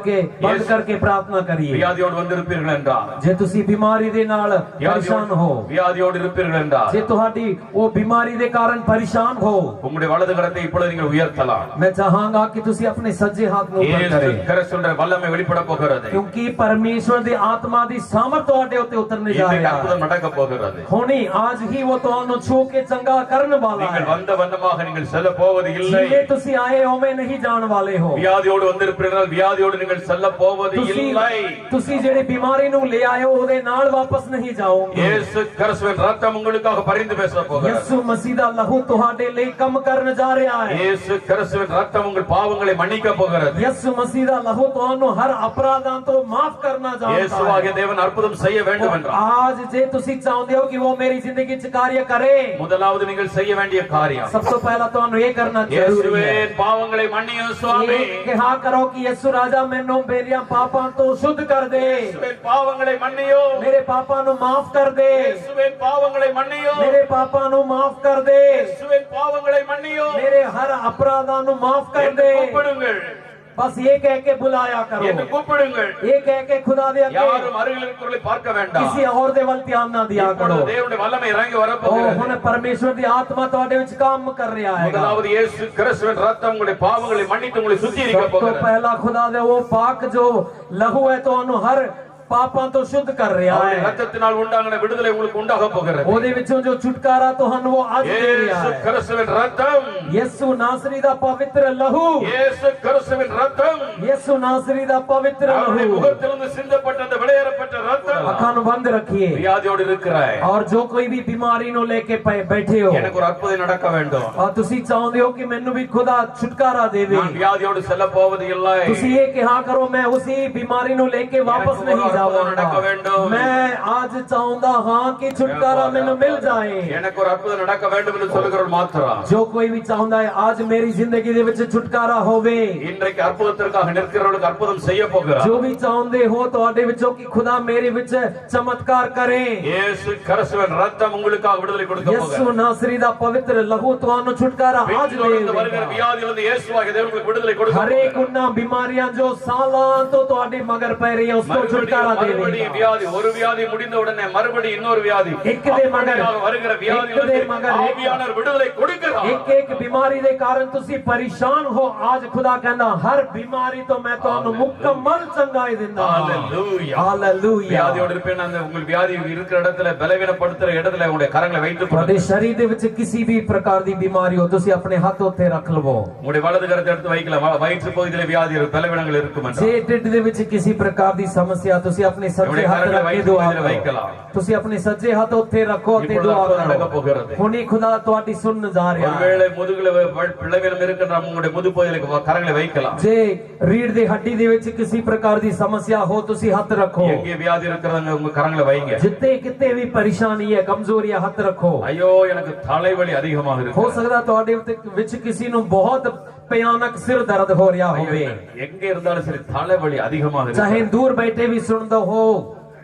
करके प्रार्थना करिए। வியாதியோடு வந்திருப்பீர்கள் என்றால், जे ਤੁਸੀਂ ਬਿਮਾਰੀ ਦੇ ਨਾਲ ਪਰੇਸ਼ਾਨ ਹੋ, வியாதியோடு இருப்பீர்கள் என்றால், ਜੇ ਤੁਹਾਡੀ ਉਹ ਬਿਮਾਰੀ ਦੇ ਕਾਰਨ ਪਰੇਸ਼ਾਨ ਹੋ, உங்களுடைய வலது கரத்தை இப்பொழுது நீங்கள் உயர்த்தலாம்। मैं चाहांगा कि ਤੁਸੀਂ ਆਪਣੇ ਸੱਜੇ ਹੱਥ ਨੂੰ ਉੱਪਰ இயேசு ਕਰੇ, கிறிஸ்துவின் வல்லமை வெளிப்பட போகிறது। ਕਿਉਂਕਿ ਪਰਮੇਸ਼ਵਰ ਦੀ ਆਤਮਾ ਦੀ ਸਾਮਰਥ ਤੁਹਾਡੇ ਉੱਤੇ ਉਤਰਨੇ ਜਾ இன்றைக்கு ਰਿਹਾ है। அற்புதம் நடக்க போகிறது। ਹੁਣੀ आज ही वो ਤੁਹਾਨੂੰ ਛੂ ਕੇ ਚੰਗਾ ਕਰਨ ਵਾਲਾ நீங்கள் है। வந்த வண்ணமாக நீங்கள் செல்ல போவது இல்லை। ਜਿਵੇਂ ਤੁਸੀਂ ਆਏ ਉਵੇਂ ਨਹੀਂ ਜਾਣ ਵਾਲੇ ਹੋ। வியாதியோடு வந்திருப்பீர்கள், வியாதியோடு நீங்கள் செல்ல போவது இல்லை। ਤੁਸੀਂ ਜਿਹੜੇ ਬਿਮਾਰੀ ਨੂੰ ਲੈ ਆਏ ਹੋ ਉਹਦੇ ਨਾਲ ਵਾਪਸ ਨਹੀਂ ਜਾਓਗੇ। இயேசு கிறிஸ்துவின் ரத்தம் உங்களுக்காக பரிந்து பேச போகிறது। ਯਿਸੂ ਮਸੀਹ ਦਾ ਲਹੂ ਤੁਹਾਡੇ ਲਈ ਕੰਮ ਕਰਨ ਜਾ ਰਿਹਾ ਹੈ। இயேசு கிறிஸ்துவின் ரத்தம் உங்கள் பாவங்களை மன்னிக்க போகிறது। ਯਿਸੂ ਮਸੀਹ ਦਾ ਲਹੂ ਤੁਹਾਨੂੰ ਹਰ ਅਪਰਾਧਾਂ ਤੋਂ ਮਾਫ ਕਰਨਾ ਚਾਹੁੰਦਾ ਹੈ। இயேசுவாகிய தேவன் அற்புதம் செய்ய வேண்டும் என்றால், आज जे ਤੁਸੀਂ ਚਾਹੁੰਦੇ ਹੋ ਕਿ ਉਹ ਮੇਰੀ ਜ਼ਿੰਦਗੀ 'ਚ ਕਾਰਜ ਕਰੇ, முதலாவது நீங்கள் செய்ய வேண்டிய காரியம், ਸਭ ਤੋਂ ਪਹਿਲਾਂ ਤੁਹਾਨੂੰ ਇਹ ਕਰਨਾ ਜ਼ਰੂਰੀ இயேசுவே ਹੈ। பாவங்களை மன்னியும் சுவாமி। ਇਹ ਕਿਹਾ ਕਰੋ ਕਿ ਯਿਸੂ ਰਾਜਾ ਮੈਨੂੰ ਮੇਰੀਆਂ ਪਾਪਾਂ ਤੋਂ ਸ਼ੁੱਧ ਕਰ ਦੇ, இயேசுவே பாவங்களை மன்னியும், ਮੇਰੇ ਪਾਪਾਂ ਨੂੰ ਮਾਫ ਕਰ ਦੇ, இயேசுவே பாவங்களை மன்னியும், ਮੇਰੇ ਪਾਪਾਂ ਨੂੰ ਮਾਫ ਕਰ ਦੇ, இயேசுவே பாவங்களை மன்னியும் ਮੇਰੇ ਹਰ ਅਪਰਾਧਾਂ ਨੂੰ ਮਾਫ ਕਰ என்று ਦੇ। கூப்பிடுங்கள்। बस ये कह के बुलाया करो, என்று கூப்பிடுங்கள். ये कह के खुदा दे अगे யாரும் அருகில் இருக்கிறவர்களை பார்க்க வேண்டாம். किसी और दे वल ध्यान ना दिया करो। இப்பொழுது தேவனுடைய வல்லமை இறங்கி ओ வரப்போகிறது. हुन परमेश्वर दी आत्मा तुहाडे विच काम कर रहा है। முதலாவது இயேசு கிறிஸ்துவின் ரத்தம் உங்களுடைய பாவங்களை மன்னித்து உங்களை சுத்திகரிக்க तो போகிறது. पहला खुदा दे वो पाक जो लहू है तुहानू हर पापां तो शुद्ध कर रहा அவருடைய है। ரத்தத்தினால் உண்டான விடுதலை உங்களுக்கு உண்டாக போகிறது. ओदे विचों जो छुटकारा तुहानू वो आज दे रहा இயேசு है। கிறிஸ்துவின் ரத்தம், यीशु नासरी दा पवित्र लहू, இயேசு கிறிஸ்துவின் ரத்தம், यीशु नासरी दा पवित्र அவருடைய लहू முகத்திலிருந்து சிந்தப்பட்ட அந்த விலையேறப்பட்ட ரத்தம். अखां नू बंद रखिए। வியாதியோடு இருக்கிறாய், और जो कोई भी बीमारी नो लेके बैठे हो எனக்கு ஒரு அற்புதம் நடக்க வேண்டும், और तुसी चाहते हो कि मैनू भी खुदा छुटकारा देवे, நான் வியாதியோடு செல்ல போவது இல்லை, तुसी ये कहा करो मैं उसी बीमारी नो लेके वापस नहीं जाऊंगा, मैं आज चाहता हाँ कि छुटकारा मैनू मिल जाए। எனக்கு ஒரு அற்புதம் நடக்க வேண்டும் என்று சொல்லுகிறவர் மாத்திரம். जो कोई भी चाहता है आज मेरी जिंदगी दे विच छुटकारा होवे, இன்றைக்கு அற்புதத்திற்காக நிற்கிறவர்களுக்கு அற்புதம் செய்ய போகிறார். जो भी चाहते हो तुहाडे विचों कि खुदा मेरे विच चमत्कार करे। இயேசு கிறிஸ்துவின் ரத்தம் உங்களுக்காக விடுதலை கொடுக்க यीशु போகிறார். नासरी दा पवित्र लहू तुहानू छुटकारा आज பின்தொடர்ந்து வருகிற देवेगा। வியாதியிலிருந்து இயேசுவாகிய தேவன் உங்களுக்கு விடுதலை கொடுக்க हर एक போகிறார். उन्ना बीमारियां जो सालां तो तुहाडे मगर पै रही है उसको छुटकारा மறுபடியும் देवेगा। வியாதி, ஒரு வியாதி முடிந்த உடனே மறுபடியும் இன்னொரு வியாதி, एक दे मगर அப்படியாக வருகிற வியாதியிலிருந்து ஆவியானவர் விடுதலை கொடுக்கிறார். एक एक बीमारी दे कारण तुसी परेशान हो, आज खुदा कहंदा हर बीमारी तो मैं तुहानू मुकम्मल चंगाई दिंदा। Hallelujah. हालेलुया। வியாதியோடு இருப்பேன், அந்த உங்கள் வியாதி இருக்கிற இடத்துல பலவீனப்படுத்துற இடத்துல உங்களுடைய கரங்களை வைத்துக் तुहाडे கொள்ளுங்கள். शरीर दे विच किसी भी प्रकार दी बीमारी हो तुसी अपने हाथ उत्ते रख लवो। உங்களுடைய வலது கரத்தை எடுத்து வைக்கலாம். வயிற்று பகுதியில வியாதி பலவீனங்கள் இருக்கும் जे என்றால் ढिड दे विच किसी प्रकार दी समस्या तुसी अपने सज्जे अपने हाथ घर में रख के वही दुआ वही करो। वही तुसी अपने सज्जे हाथ उत्ते रखो ते இப்பொழுது दुआ அற்புதம் நடக்க करो। போகிறது. हुनी खुदा तुहाडी सुन जा रहा है। ஒருவேளை முதுகுல பிளவினம் இருக்கின்ற உங்களுடைய முதுப்பகுதியில கரங்களை வைக்கலாம். जे रीढ़ दी हड्डी दे विच किसी प्रकार दी समस्या हो तुसी हाथ रखो। எங்கே வியாதி இருக்கிறவங்க உங்க கரங்களை வைங்க. जितने कितने भी परेशानी है कमजोरी है हाथ रखो। ஐயோ எனக்கு தலைவலி அதிகமாக हो இருக்கு, सकता तुहाडे विच किसी नु बहुत भयानक सिर दर्द हो रहा होवे, எங்க இருந்தாலும் சரி தலைவலி அதிகமாக चाहे இருக்கு. दूर बैठे भी सुनदा हो,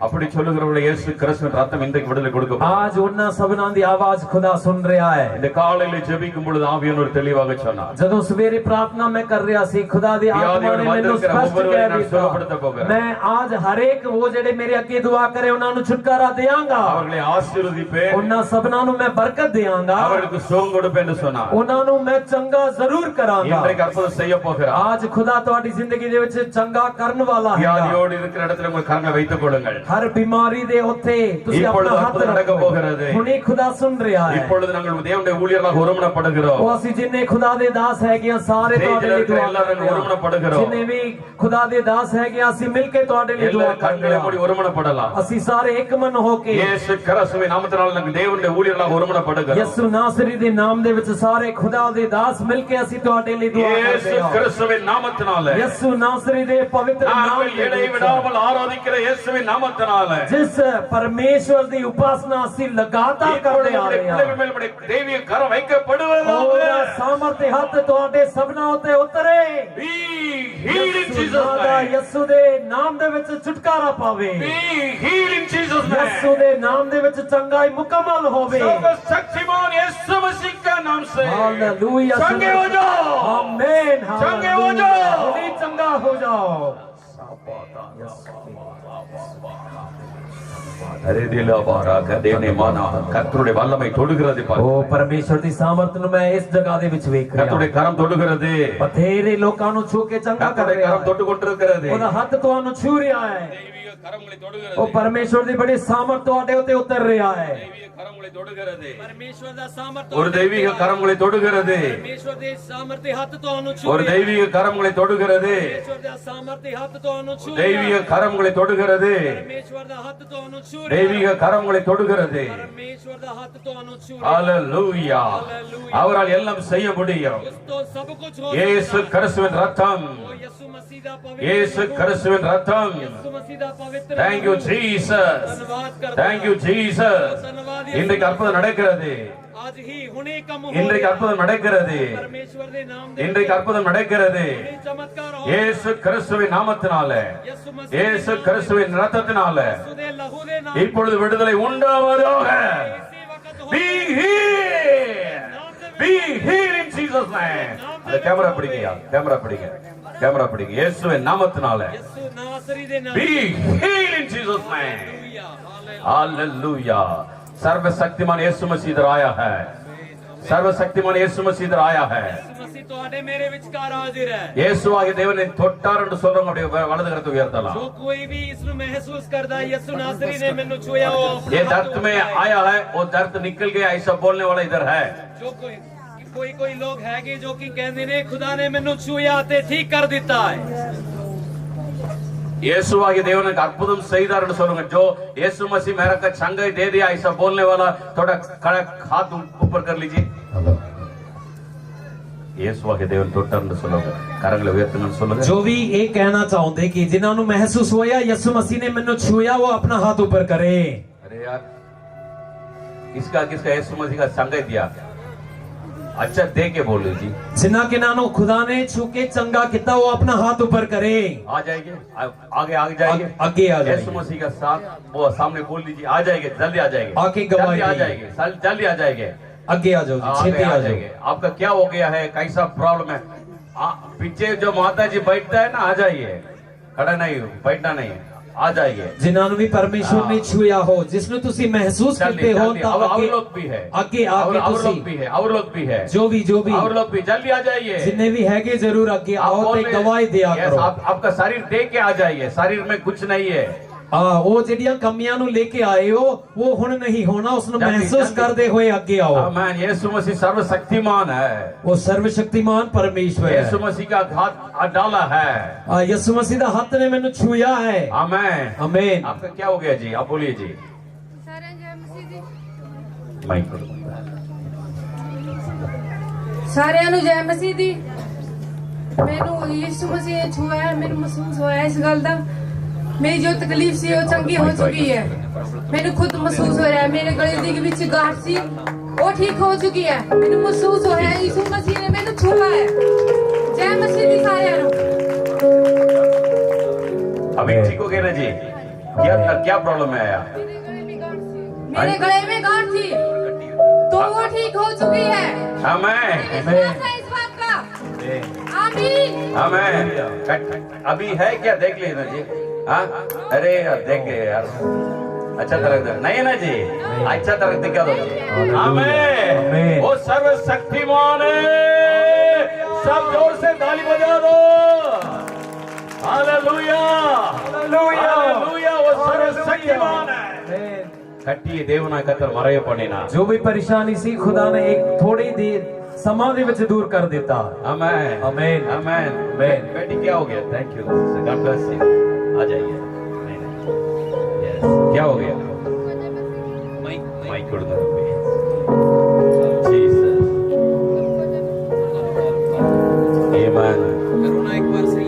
அப்படி சொல்லுகிறவர்களை இயேசு கிறிஸ்துவின் ரத்தம் இன்றைக்கு விடுதலை கொடுக்க போகிறது. आज उन्ना सबना दी आवाज खुदा सुन रहा है। இந்த காலையில ஜெபிக்கும் பொழுது ஆவியானவர் தெளிவாக சொன்னார். जदों सवेरे प्रार्थना में कर रहा सी खुदा दी आत्मा ने मैनू स्पष्ट कह दिया मैं आज हर एक वो जेडे मेरे अगे दुआ करे उन्हां नु छुटकारा देंगा, அவர்களை ஆசீர்வதிப்பேன், उन्हां सबना नु मैं बरकत देंगा, அவர்களுக்கு சுகம் கொடுப்பேன் என்று சொன்னார். उन्हां नु मैं चंगा जरूर करांगा। இன்றைக்கு அற்புதம் செய்ய போகிறார். आज खुदा तुहाडी जिंदगी दे विच चंगा करन वाला है। வியாதியோடு இருக்கிற இடத்துல உங்கள் கரங்களை வைத்துக் கொள்ளுங்கள். हर बीमारी दे उत्ते तुसी இப்பொழுது अपना हाथ அற்புதம் நடக்க रखो। போகிறது. हुनी खुदा सुन रहा है। இப்பொழுது நாங்கள் தேவனுடைய ஊழியர்களாக ஒருமனப்படுகிறோம். ओ ਅਸੀਂ जिन्ने खुदा दे दास है गया सारे तुहाडे लिए दुआ எல்லாரும் ஒருமனப்படுகிறோம். जिन्ने भी खुदा दे दास है गया ਅਸੀਂ मिल के तुहाडे लिए दुआ எல்லாரும் கண்களை மூடி ஒருமனப்படலாம். ਅਸੀਂ ਸਾਰੇ ਇੱਕ ਮਨ ਹੋ ਕੇ இயேசு கிறிஸ்துவின் நாமத்தினால் நாங்கள் தேவனுடைய ஊழியர்களாக ஒருமனப்படுகிறோம். ਯਿਸੂ ਨਾਸਰੀ ਦੇ ਨਾਮ ਦੇ ਵਿੱਚ ਸਾਰੇ ਖੁਦਾ ਦੇ ਦਾਸ ਮਿਲ ਕੇ ਅਸੀਂ ਤੁਹਾਡੇ ਲਈ ਦੁਆ இயேசு ਕਰਦੇ ਹਾਂ। கிறிஸ்துவின் நாமத்தினால ਯਿਸੂ ਨਾਸਰੀ ਦੇ ਪਵਿੱਤਰ ਨਾਮ நாங்கள் ਦੇ இடை ਵਿੱਚ விடாமல் ஆராதிக்கிற இயேசுவின் நாமத்தினால जिस परमेश्वर ਦੀ ਉਪਾਸਨਾ ਅਸੀਂ ਲਗਾਤਾਰ ਕਰਦੇ ਆ ਰਹੇ ਹਾਂ பிள்ளைகள் மேல் உம்முடைய தெய்வீக கரம் வைக்கப்படுவதாக. ਉਹਦਾ ਸਾਮਰਥ्य ਹੱਥ ਤੁਹਾਡੇ ਸਭਨਾਂ ਉੱਤੇ ਉਤਰੇ। Be healed in Jesus' ਯਿਸੂ ਦਾ name. ਯਿਸੂ ਦੇ ਨਾਮ ਦੇ ਵਿੱਚ ਛੁਟਕਾਰਾ ਪਾਵੇ। Be healed in Jesus' name. ਯਿਸੂ ਦੇ ਨਾਮ ਦੇ ਵਿੱਚ ਚੰਗਾਈ ਮੁਕੰਮਲ ਹੋਵੇ। सर्वशक्तिमान यीशु मसीह का नाम से हालेलुया। चंगे हो जाओ। आमीन। चंगे हो जाओ। खुद ही चंगा हो जाओ। अरे दिला बारा कदे ने माना கர்த்தருடைய வல்லமை தொடுகிறது பாரு. ओ परमेश्वर ਦੀ ਸਾਮਰਥ ਨੂੰ ਮੈਂ ਇਸ ਜਗ੍ਹਾ ਦੇ ਵਿੱਚ ਵੇਖ ਰਿਹਾ கர்த்தருடைய கரம் தொடுகிறது. ਬਥੇਰੇ ਲੋਕਾਂ ਨੂੰ ਛੂ ਕੇ ਚੰਗਾ ਕਰ கர்த்தருடைய ਰਿਹਾ கரம் தொட்டு கொண்டிருக்கிறது. ਉਹਦਾ ਹੱਥ ਤੁਹਾਨੂੰ ਛੂ ਰਿਹਾ ਹੈ। தெய்வீக கரங்களை தொடுகிறது. ਉਹ ਪਰਮੇਸ਼ਵਰ ਦੀ ਬੜੀ ਸਾਮਰਥ ਤੁਹਾਡੇ ਉੱਤੇ ਉਤਰ ਰਿਹਾ ਹੈ। தெய்வீக கரங்களை தொடுகிறது. परमेश्वर दा सामर्थ ஒரு தெய்வீக கரங்களை தொடுகிறது. परमेश्वर दे सामर्थ्य हाथ ਤੁਹਾਨੂੰ ਛੂ ஒரு தெய்வீக கரங்களை தொடுகிறது. परमेश्वर ਦਾ सामर्थ्य हाथ ਤੁਹਾਨੂੰ ਛੂ தெய்வீக கரங்களை தொடுகிறது. परमेश्वर ਦਾ ਹੱਥ ਤੁਹਾਨੂੰ ਛੂ தெய்வீக கரங்களை தொடுகிறது. परमेश्वर ਦਾ ਹੱਥ ਤੁਹਾਨੂੰ ਛੂ ஹalleluya. அவரால் எல்லாம் செய்ய முடியும். ਉਸ ਤੋਂ ਸਭ ਕੁਝ ਹੋ இயேசு கிறிஸ்துவின் ரத்தம். ਉਹ ਯਿਸੂ ਮਸੀਹ ਦਾ ਪਵਿੱਤਰ இயேசு கிறிஸ்துவின் ரத்தம். ਯਿਸੂ ਮਸੀਹ ਦਾ ਪਵਿੱਤਰ Thank you Jesus. ਧੰਨਵਾਦ ਕਰਦਾ Thank you Jesus. ਧੰਨਵਾਦ இன்றைக்கு அற்புதம் நடக்கிறது. आज ही हुने कम हो இன்றைக்கு அற்புதம் நடக்கிறது. परमेश्वर दे नाम दे இன்றைக்கு அற்புதம் நடக்கிறது. चमत्कार हो இயேசு கிறிஸ்துவின் நாமத்தினால, यीशु मसीह இயேசு கிறிஸ்துவின் ரத்தத்தினால यीशु दे लहू दे नाम இப்பொழுது விடுதலை உண்டாவதாக. इसी वक्त हो Be healed. Be healed in Jesus name. அந்த கேமரா பிடிங்கயா, கேமரா பிடிங்க. कैमरा पड़ेगी यीशु नामत नाल है ਯਿਸੂ ਨਾਸਰੀ ਦੇ ਨਾਮ be heal in Jesus name hallelujah सर्वशक्तिमान यीशु मसीह इधर आया है सर्वशक्तिमान यीशु मसीह इधर आया है ਮਸੀਹ ਤੁਹਾਡੇ ਮੇਰੇ ਵਿਚਕਾਰ ਹਾਜ਼ਰ ਹੈ यीशु आगे देवने தொட்டாருன்னு சொல்றவங்க அப்படியே வலது கரத்தை உயர்த்தலாம் ਜੋ ਕੋਈ ਵੀ ਇਸ ਨੂੰ ਮਹਿਸੂਸ ਕਰਦਾ ਹੈ ਯਿਸੂ ਨਾਸਰੀ ਨੇ ਮੈਨੂੰ ਛੂਇਆ ਉਹ ਆਪਣਾ ये ਹੱਥ दर्द में आया है वो दर्द निकल गया ऐसा बोलने वाला इधर है ਜੋ ਕੋਈ ਲੋਕ ਹੈਗੇ ਜੋ ਕਿ ਕਹਿੰਦੇ ਨੇ ਖੁਦਾ ਨੇ ਮੈਨੂੰ ਛੂਇਆ ਤੇ ਠੀਕ ਕਰ ਦਿੱਤਾ ਹੈ यीशु आगे देव ने अद्भुतम सहीदार சொல்லுங்க जो यीशु मसीह मेरा का चंगाई दे दिया ऐसा बोलने वाला थोड़ा खड़ा हाथ ऊपर कर लीजिए यीशु आगे देव ने தொட்டாருன்னு சொல்லுங்க கரங்களை உயர்த்துங்கன்னு சொல்லுங்க जो भी ये कहना चाहते कि जिन्हों ਨੂੰ महसूस होया यीशु मसीह ने मैंने छुया वो अपना हाथ ऊपर करे अरे यार किसका किसका यीशु मसीह का चंगाई दिया अच्छा दे के बोलो जी जिन्ना के नानो खुदा ने छू के चंगा किता वो अपना हाथ ऊपर करे आ जाएंगे आगे आगे जाएंगे आगे आ यीशु जाएंगे मसीह का साथ वो सामने बोल दीजिए आ जाएंगे जल्दी आ जाएंगे आके गवाही जल्दी आ दीजिए। जाएंगे जल्दी आ जाएंगे आगे आ जाओ जी, छेती आ जाओ आपका क्या हो गया है कैसा प्रॉब्लम है पीछे जो माता जी बैठता है ना आ जाइए खड़ा नहीं बैठना नहीं आ जाइए जिन्होंने भी परमेश्वर ने छुया हो जिसने तुसी महसूस करते हो तो और लोग भी है आगे आगे और तुसी लोग भी है और लोग भी है जो भी और लोग भी जल्दी आ जाइए जिन्ने भी हैगे जरूर आगे आप आओ बोल ते रहे- गवाही दिया Yes, करो आपका शरीर दे के आ जाइए शरीर में कुछ नहीं है वो ਜਿਹੜੀਆਂ ਕਮੀਆਂ ਨੂੰ ਲੈ ਕੇ ਆਏ ਹੋ वो ਹੁਣ नहीं होना उसਨੂੰ जल्दी, महसूस जल्दी। करते हुए आगे आओ आमीन यीशु मसीह सर्वशक्तिमान है वो सर्वशक्तिमान परमेश्वर यीशु है मसीह का हाथ डाला है यीशु मसीह ਦਾ ਹੱਥ ਨੇ ਮੈਨੂੰ ਛੂਇਆ ਹੈ आमीन आमीन आपका क्या हो गया जी आप बोलिए जी माइक पर। ਸਾਰਿਆਂ ਨੂੰ ਜੈ ਮਸੀਹ ਦੀ ਮੈਨੂੰ ਯਿਸੂ ਮਸੀਹ ਨੇ ਛੂਇਆ ਹੈ ਮੈਨੂੰ ਮਹਿਸੂਸ ਹੋਇਆ ਇਸ ਗੱਲ ਦਾ ਮੇਰੀ ਜੋ ਤਕਲੀਫ ਸੀ ਉਹ ਚੰਗੀ ਹੋ ਚੁੱਕੀ ਹੈ ਮੈਨੂੰ ਖੁਦ ਮਹਿਸੂਸ ਹੋ ਰਿਹਾ ਹੈ ਮੇਰੇ ਗਲੇ ਦੇ ਵਿੱਚ ਗਾਠ ਸੀ ਉਹ ਠੀਕ ਹੋ ਚੁੱਕੀ ਹੈ ਮੈਨੂੰ ਮਹਿਸੂਸ ਹੋ ਰਿਹਾ ਹੈ ਯਿਸੂ ਮਸੀਹ ਨੇ ਮੈਨੂੰ ਛੂਇਆ ਹੈ ਜੈ ਮਸੀਹ ਦੀ ਸਾਰਿਆਂ ਨੂੰ अभी ठीक हो गया ना जी क्या प्रॉब्लम है आया मेरे गले में गांठ थी तो वो ठीक हो चुकी है आमीन विश्वास है इस बात का आमीन आमीन अभी है क्या देख लीजिए ना जी हाँ अरे यार देख लिए यार अच्छा तरह नहीं है ना जी अच्छा तरह दिखा दो आमीन वो सर्वशक्तिमान है सब जोर से ताली बजा दो हालेलुया हालेलुया हालेलुया वो सर्वशक्तिमान है कट्टी देवना कतर मरे पड़ेना जो भी परेशानी सी खुदा ने एक थोड़ी देर समा ਦੇ ਵਿੱਚ दूर कर देता आमीन आमीन आमीन बेटी क्या हो गया thank you god bless you आ जाइए यस क्या हो गया माइक कर दो जीसस आमीन करुणा एक बार सही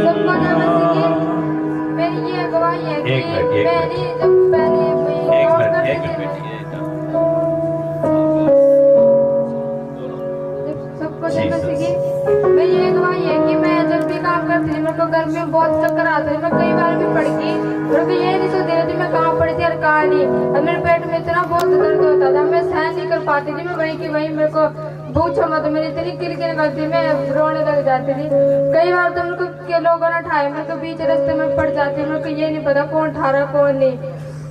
सबको नमस्ते मेरी ये गवाही है कि एक मिनट, पहली जब पहले मैं एक और मिनट करते एक थे, मिनट सबको Jesus. नमस्ते की मेरी ये गवाही है कि मैं जब भी काम करती थी मेरे को घर में बहुत चक्कर आते थे मैं कई बार भी पड़ गई मेरे को ये नहीं सोच रही थी मैं कहाँ पड़ी थी और कहाँ नहीं और मेरे पेट में इतना बहुत दर्द होता था मैं सहन नहीं कर पाती थी मैं वहीं की वहीं मेरे को पूछो मत मेरी इतनी किरकिर करती मैं रोने लग जाती थी कई बार तो मेरे को के लोगों ने उठाया मेरे को बीच रास्ते में पड़ जाती मेरे को ये नहीं पता कौन उठा रहा कौन नहीं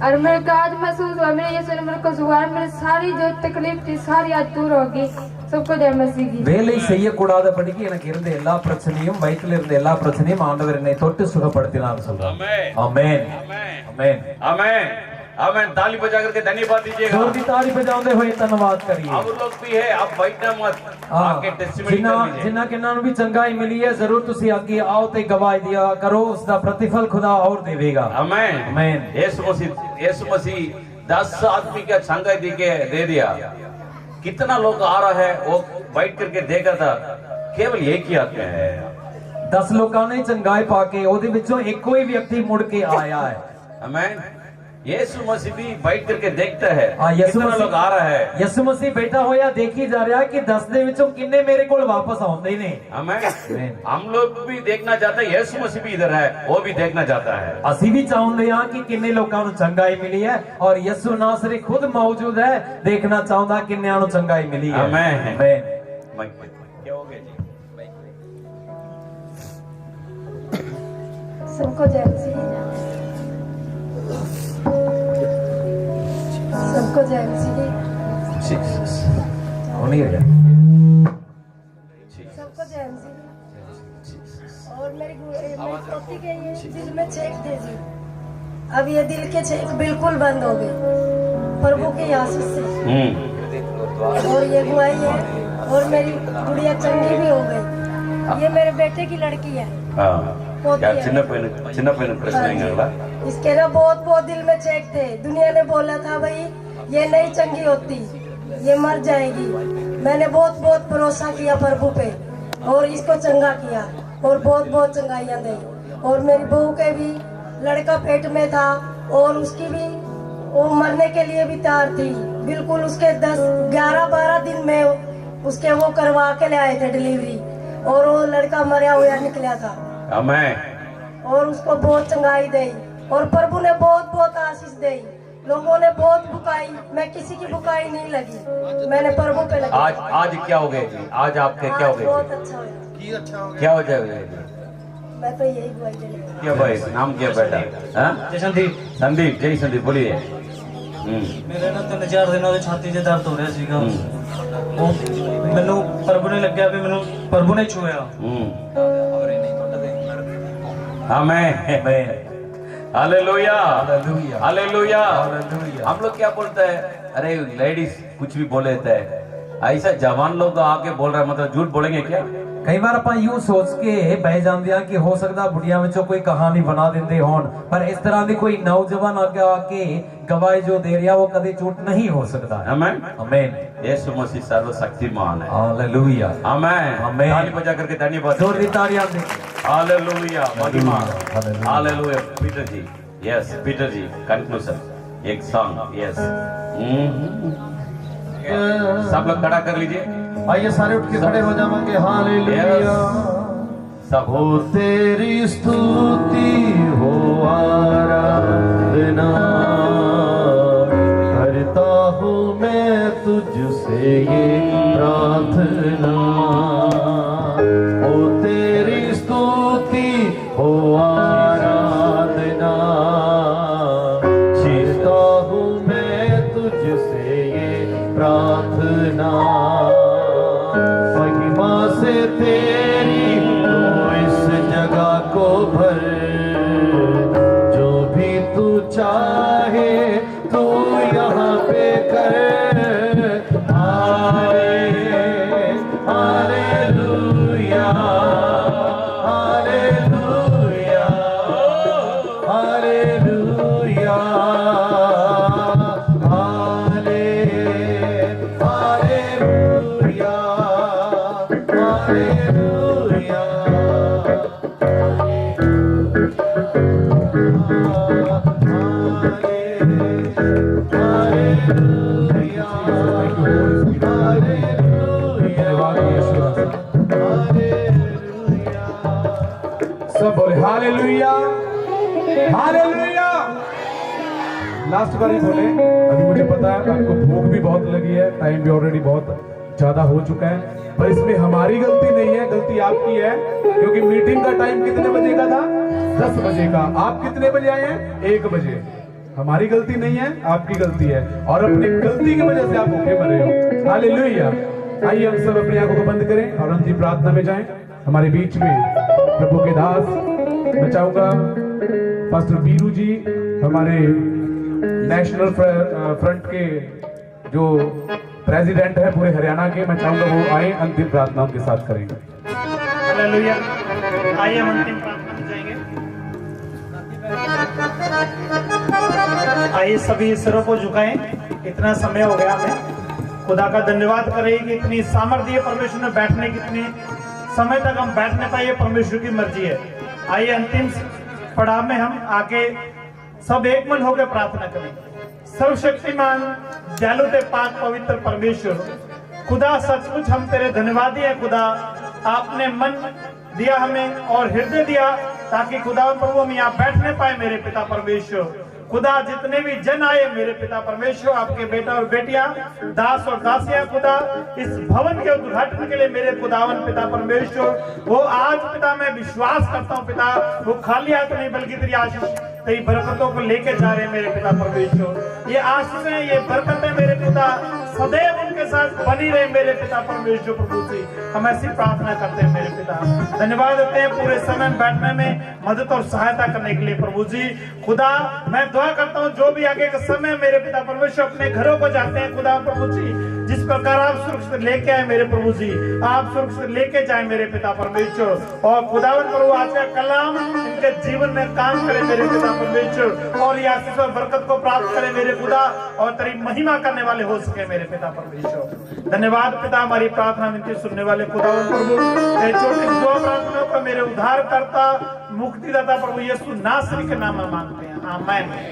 और मेरे को आज महसूस हुआ मेरे ये सुन मेरे को हुआ मेरी सारी जो तकलीफ थी सारी आज दूर होगी सबको जय मसीह की வேலை செய்யக்கூடாதபடிக்கு எனக்கு இருந்த எல்லா பிரச்சனையும் வயிற்றில் இருந்த எல்லா பிரச்சனையும் ஆண்டவர் என்னை தொட்டு சுகப்படுத்தினார் சொல்றார் ஆமென் ஆமென் आमीन आमीन ताली बजा करके धन्यवाद दीजिएगा जोर की ताली बजाते हुए धन्यवाद करिए और लोग भी है आप बैठना मत आके टेस्टिमनी जिन्ना कर लीजिए जिन्ना किन्ना ਨੂੰ ਵੀ ਚੰਗਾਈ ਮਿਲੀ ਹੈ ਜ਼ਰੂਰ ਤੁਸੀਂ ਅੱਗੇ ਆਓ ਤੇ ਗਵਾਹੀ ਦਿਆ ਕਰੋ ਉਸ ਦਾ ਪ੍ਰਤੀਫਲ ਖੁਦਾ और देवेगा आमीन आमीन यीशु मसीह 10 आदमी का चंगाई दे दिया कितना लोग आ रहा है वो बैठ करके देखा था केवल एक ही आदमी है 10 ਲੋਕਾਂ ਨੇ ਚੰਗਾਈ ਪਾ ਕੇ ਉਹਦੇ ਵਿੱਚੋਂ ਇੱਕੋ ਹੀ ਵਿਅਕਤੀ ਮੁੜ ਕੇ ਆਇਆ ਹੈ आमीन यीशु मसीह भी बैठ करके देखता है ਯਿਸੂ कितना लोग आ रहा है ਯਿਸੂ ਮਸੀਹ ਬੈਠਾ ਹੋਇਆ ਦੇਖੀ ਜਾ ਰਿਹਾ ਕਿ 10 ਦੇ ਵਿੱਚੋਂ ਕਿੰਨੇ ਮੇਰੇ ਕੋਲ ਵਾਪਸ ਆਉਂਦੇ ਨੇ आमीन हम लोग भी देखना चाहते हैं यीशु मसीह भी इधर है वो भी देखना चाहता है ਅਸੀਂ ਵੀ ਚਾਹੁੰਦੇ ਹਾਂ ਕਿ ਕਿੰਨੇ ਲੋਕਾਂ ਨੂੰ ਚੰਗਾਈ ਮਿਲੀ ਹੈ ਔਰ ਯਿਸੂ ਨਾਸਰੀ ਖੁਦ ਮੌਜੂਦ ਹੈ ਦੇਖਣਾ ਚਾਹੁੰਦਾ ਕਿੰਨਿਆਂ ਨੂੰ ਚੰਗਾਈ ਮਿਲੀ ਹੈ आमीन ਆਮੇਨ क्या हो गया जी सबको जय मसीह। सबको जय मसीह। जीसस होनी है सबको जय मसीह। और मेरी पोती के ये दिल में छेक थे जी, अब ये दिल के छेक बिल्कुल बंद हो गए प्रभु के आशीष से। और ये गुआई है, और मेरी गुड़िया चंगी भी हो गई। ये मेरे बेटे की लड़की है। पोती है। इसके ना बहुत दिल में चेक थे। दुनिया ने बोला था भाई ये नहीं चंगी होती, ये मर जाएगी। मैंने बहुत भरोसा किया प्रभु पे और इसको चंगा किया और बहुत चंगाइयाँ दी। और मेरी बहू के भी लड़का पेट में था और उसकी भी वो मरने के लिए भी तैयार थी बिल्कुल। उसके 10-11-12 दिन में उसके वो करवा के ले आए थे डिलीवरी, और वो लड़का मरा हुआ निकला था। और उसको बहुत चंगाई दी और प्रभु ने बहुत आशीष दी। लोगों ने बहुत बुकाई, मैं किसी की बुकाई नहीं लगी, मैंने प्रभु पे लगी। आज क्या हो गए जी? आज आपके क्या हो गए? बहुत अच्छा हुआ। क्या हो जाएगा? मैं तो यही गुआई देने। क्या भाई नाम क्या बेटा? संदीप। जय संदीप बोलिए। ਮੇਰੇ ਨਾਲ 3-4 ਦਿਨਾਂ ਤੋਂ ਛਾਤੀ 'ਚ ਦਰਦ ਹੋ ਰਿਹਾ ਸੀਗਾ। ਉਹ ਮੈਨੂੰ ਪ੍ਰਭੂ ਨੇ ਲੱਗਿਆ ਵੀ ਮੈਨੂੰ ਪ੍ਰਭੂ ਨੇ ਛੂਇਆ। आमेन। Hallelujah hallelujah. हम लोग क्या बोलते हैं? अरे लेडीज कुछ भी बोल लेते हैं। ऐसा जवान लोग आके बोल रहा है, मतलब झूठ बोलेंगे क्या? कई बार ਆਪਾਂ ਯੂ ਸੋਚ ਕੇ ਬਹਿ ਜਾਂਦੇ ਆ ਕਿ ਹੋ ਸਕਦਾ ਬੁੱਢੀਆਂ ਵਿੱਚੋਂ ਕੋਈ ਕਹਾਣੀ ਬਣਾ ਦਿੰਦੇ ਹੋਣ, ਪਰ ਇਸ ਤਰ੍ਹਾਂ ਦੀ ਕੋਈ ਨੌਜਵਾਨ ਅੱਗੇ ਆ ਕੇ ਗਵਾਹੀ ਜੋ ਦੇ ਰਿਹਾ ਉਹ ਕਦੇ ਝੂਠ ਨਹੀਂ ਹੋ ਸਕਦਾ। आमेन आमीन। यीशु मसीह सर्वशक्तिमान है। Hallelujah amen. आमीन। ताली बजा करके धन्यवाद। जोर दी तालियां दे। हालेलुया महिमा। हालेलुया। हालेलुया। पीटर जी, यस पीटर जी, कंक्लूजन एक सॉन्ग। यस सब लोग खड़ा कर लीजिए। आइए सारे उठ के खड़े हो जाएंगे। हालेलुया। सब हो तेरी स्तुति हो आराधना करता हूँ मैं तुझसे ये प्रार्थना। हो तेरी स्तुति हो आराधना करता हूँ मैं तुझसे ये प्रार्थना। महिमा से तेरी तू इस जगह को भर, जो भी तू चाहे तू यहाँ पे कर। Hallelujah hallelujah hallelujah hallelujah hallelujah. सब बोले हालेलुया हालेलुया। लास्ट बार ही बोले। अभी मुझे पता है आपको भूख भी बहुत लगी है, टाइम भी ऑलरेडी बहुत ज्यादा हो चुका है, पर इसमें हमारी गलती नहीं है, गलती आपकी है। क्योंकि मीटिंग का टाइम कितने बजे का था? 10 बजे का। आप कितने बजे आए हैं? 1 बजे। हमारी गलती नहीं है, आपकी गलती है, और अपनी गलती की वजह से आप भूखे मरे हो। हालेलुया। आइए हम सब अपनी आंखों को बंद करें और अंतिम प्रार्थना में जाएं। हमारे बीच में प्रभु के दास, मैं चाहूंगा पास्टर बीरू जी, हमारे नेशनल फ्रंट के जो प्रेसिडेंट है पूरे हरियाणा के, मैं चाहूंगा वो आए, अंतिम प्रार्थना उनके साथ करेंगे। हालेलुया। आइए हम अंतिम प्रार्थना में जाएंगे। आइए सभी सिरों को झुकाएं। इतना समय हो गया हमें। खुदा का धन्यवाद करें कि इतनी सामर्थ्य परमेश्वर में बैठने की, इतनी समय तक हम बैठने पाए, परमेश्वर की मर्जी है। आइए अंतिम पड़ाव में हम आके सब एक मन होकर प्रार्थना करें। सर्वशक्तिमान दयालु ते पाक पवित्र परमेश्वर, खुदा सचमुच हम तेरे धन्यवादी है। खुदा आपने मन दिया हमें और हृदय दिया ताकि खुदा प्रभु हम यहाँ बैठने पाए। मेरे पिता परमेश्वर, खुदा जितने भी जन आए मेरे पिता परमेश्वर, आपके बेटा और बेटियां, दास और दासियां खुदा, इस भवन के उद्घाटन के लिए मेरे खुदावन पिता परमेश्वर, वो आज पिता मैं विश्वास करता हूं पिता, वो खाली हाथ नहीं बल्कि तेरी आशीष तेरी बरकतों को लेके जा रहे हैं मेरे पिता परमेश्वर। ये आशीषें, ये बरकतें मेरे पिता सदैव उनके साथ बनी रहे मेरे पिता परमेश्वर। प्रभु जी हम ऐसी प्रार्थना करते हैं मेरे पिता, धन्यवाद देते हैं पूरे समय बैठने में मदद और सहायता करने के लिए प्रभु जी। खुदा मैं दुआ करता हूँ जो भी आगे का समय मेरे पिता परमेश्वर अपने घरों को जाते हैं खुदा प्रभु जी, जिस प्रकार आप सुरक्षित लेके आए मेरे प्रभु जी, आप सुरक्षित लेके जाए मेरे पिता परमेश्वर। और खुदावन प्रभु आज का कलाम इनके जीवन में काम करे मेरे पिता परमेश्वर, और ये आशीष और बरकत को प्राप्त करे मेरे खुदा, और तेरी महिमा करने वाले हो सके मेरे पिता परमेश्वर। धन्यवाद पिता, हमारी प्रार्थना विनती सुनने वाले खुदावन प्रभु, छोटी दुआ प्रार्थनाओं का मेरे उद्धारकर्ता मुक्तिदाता प्रभु यीशु नासरी के नाम में मांगते हैं, आमीन।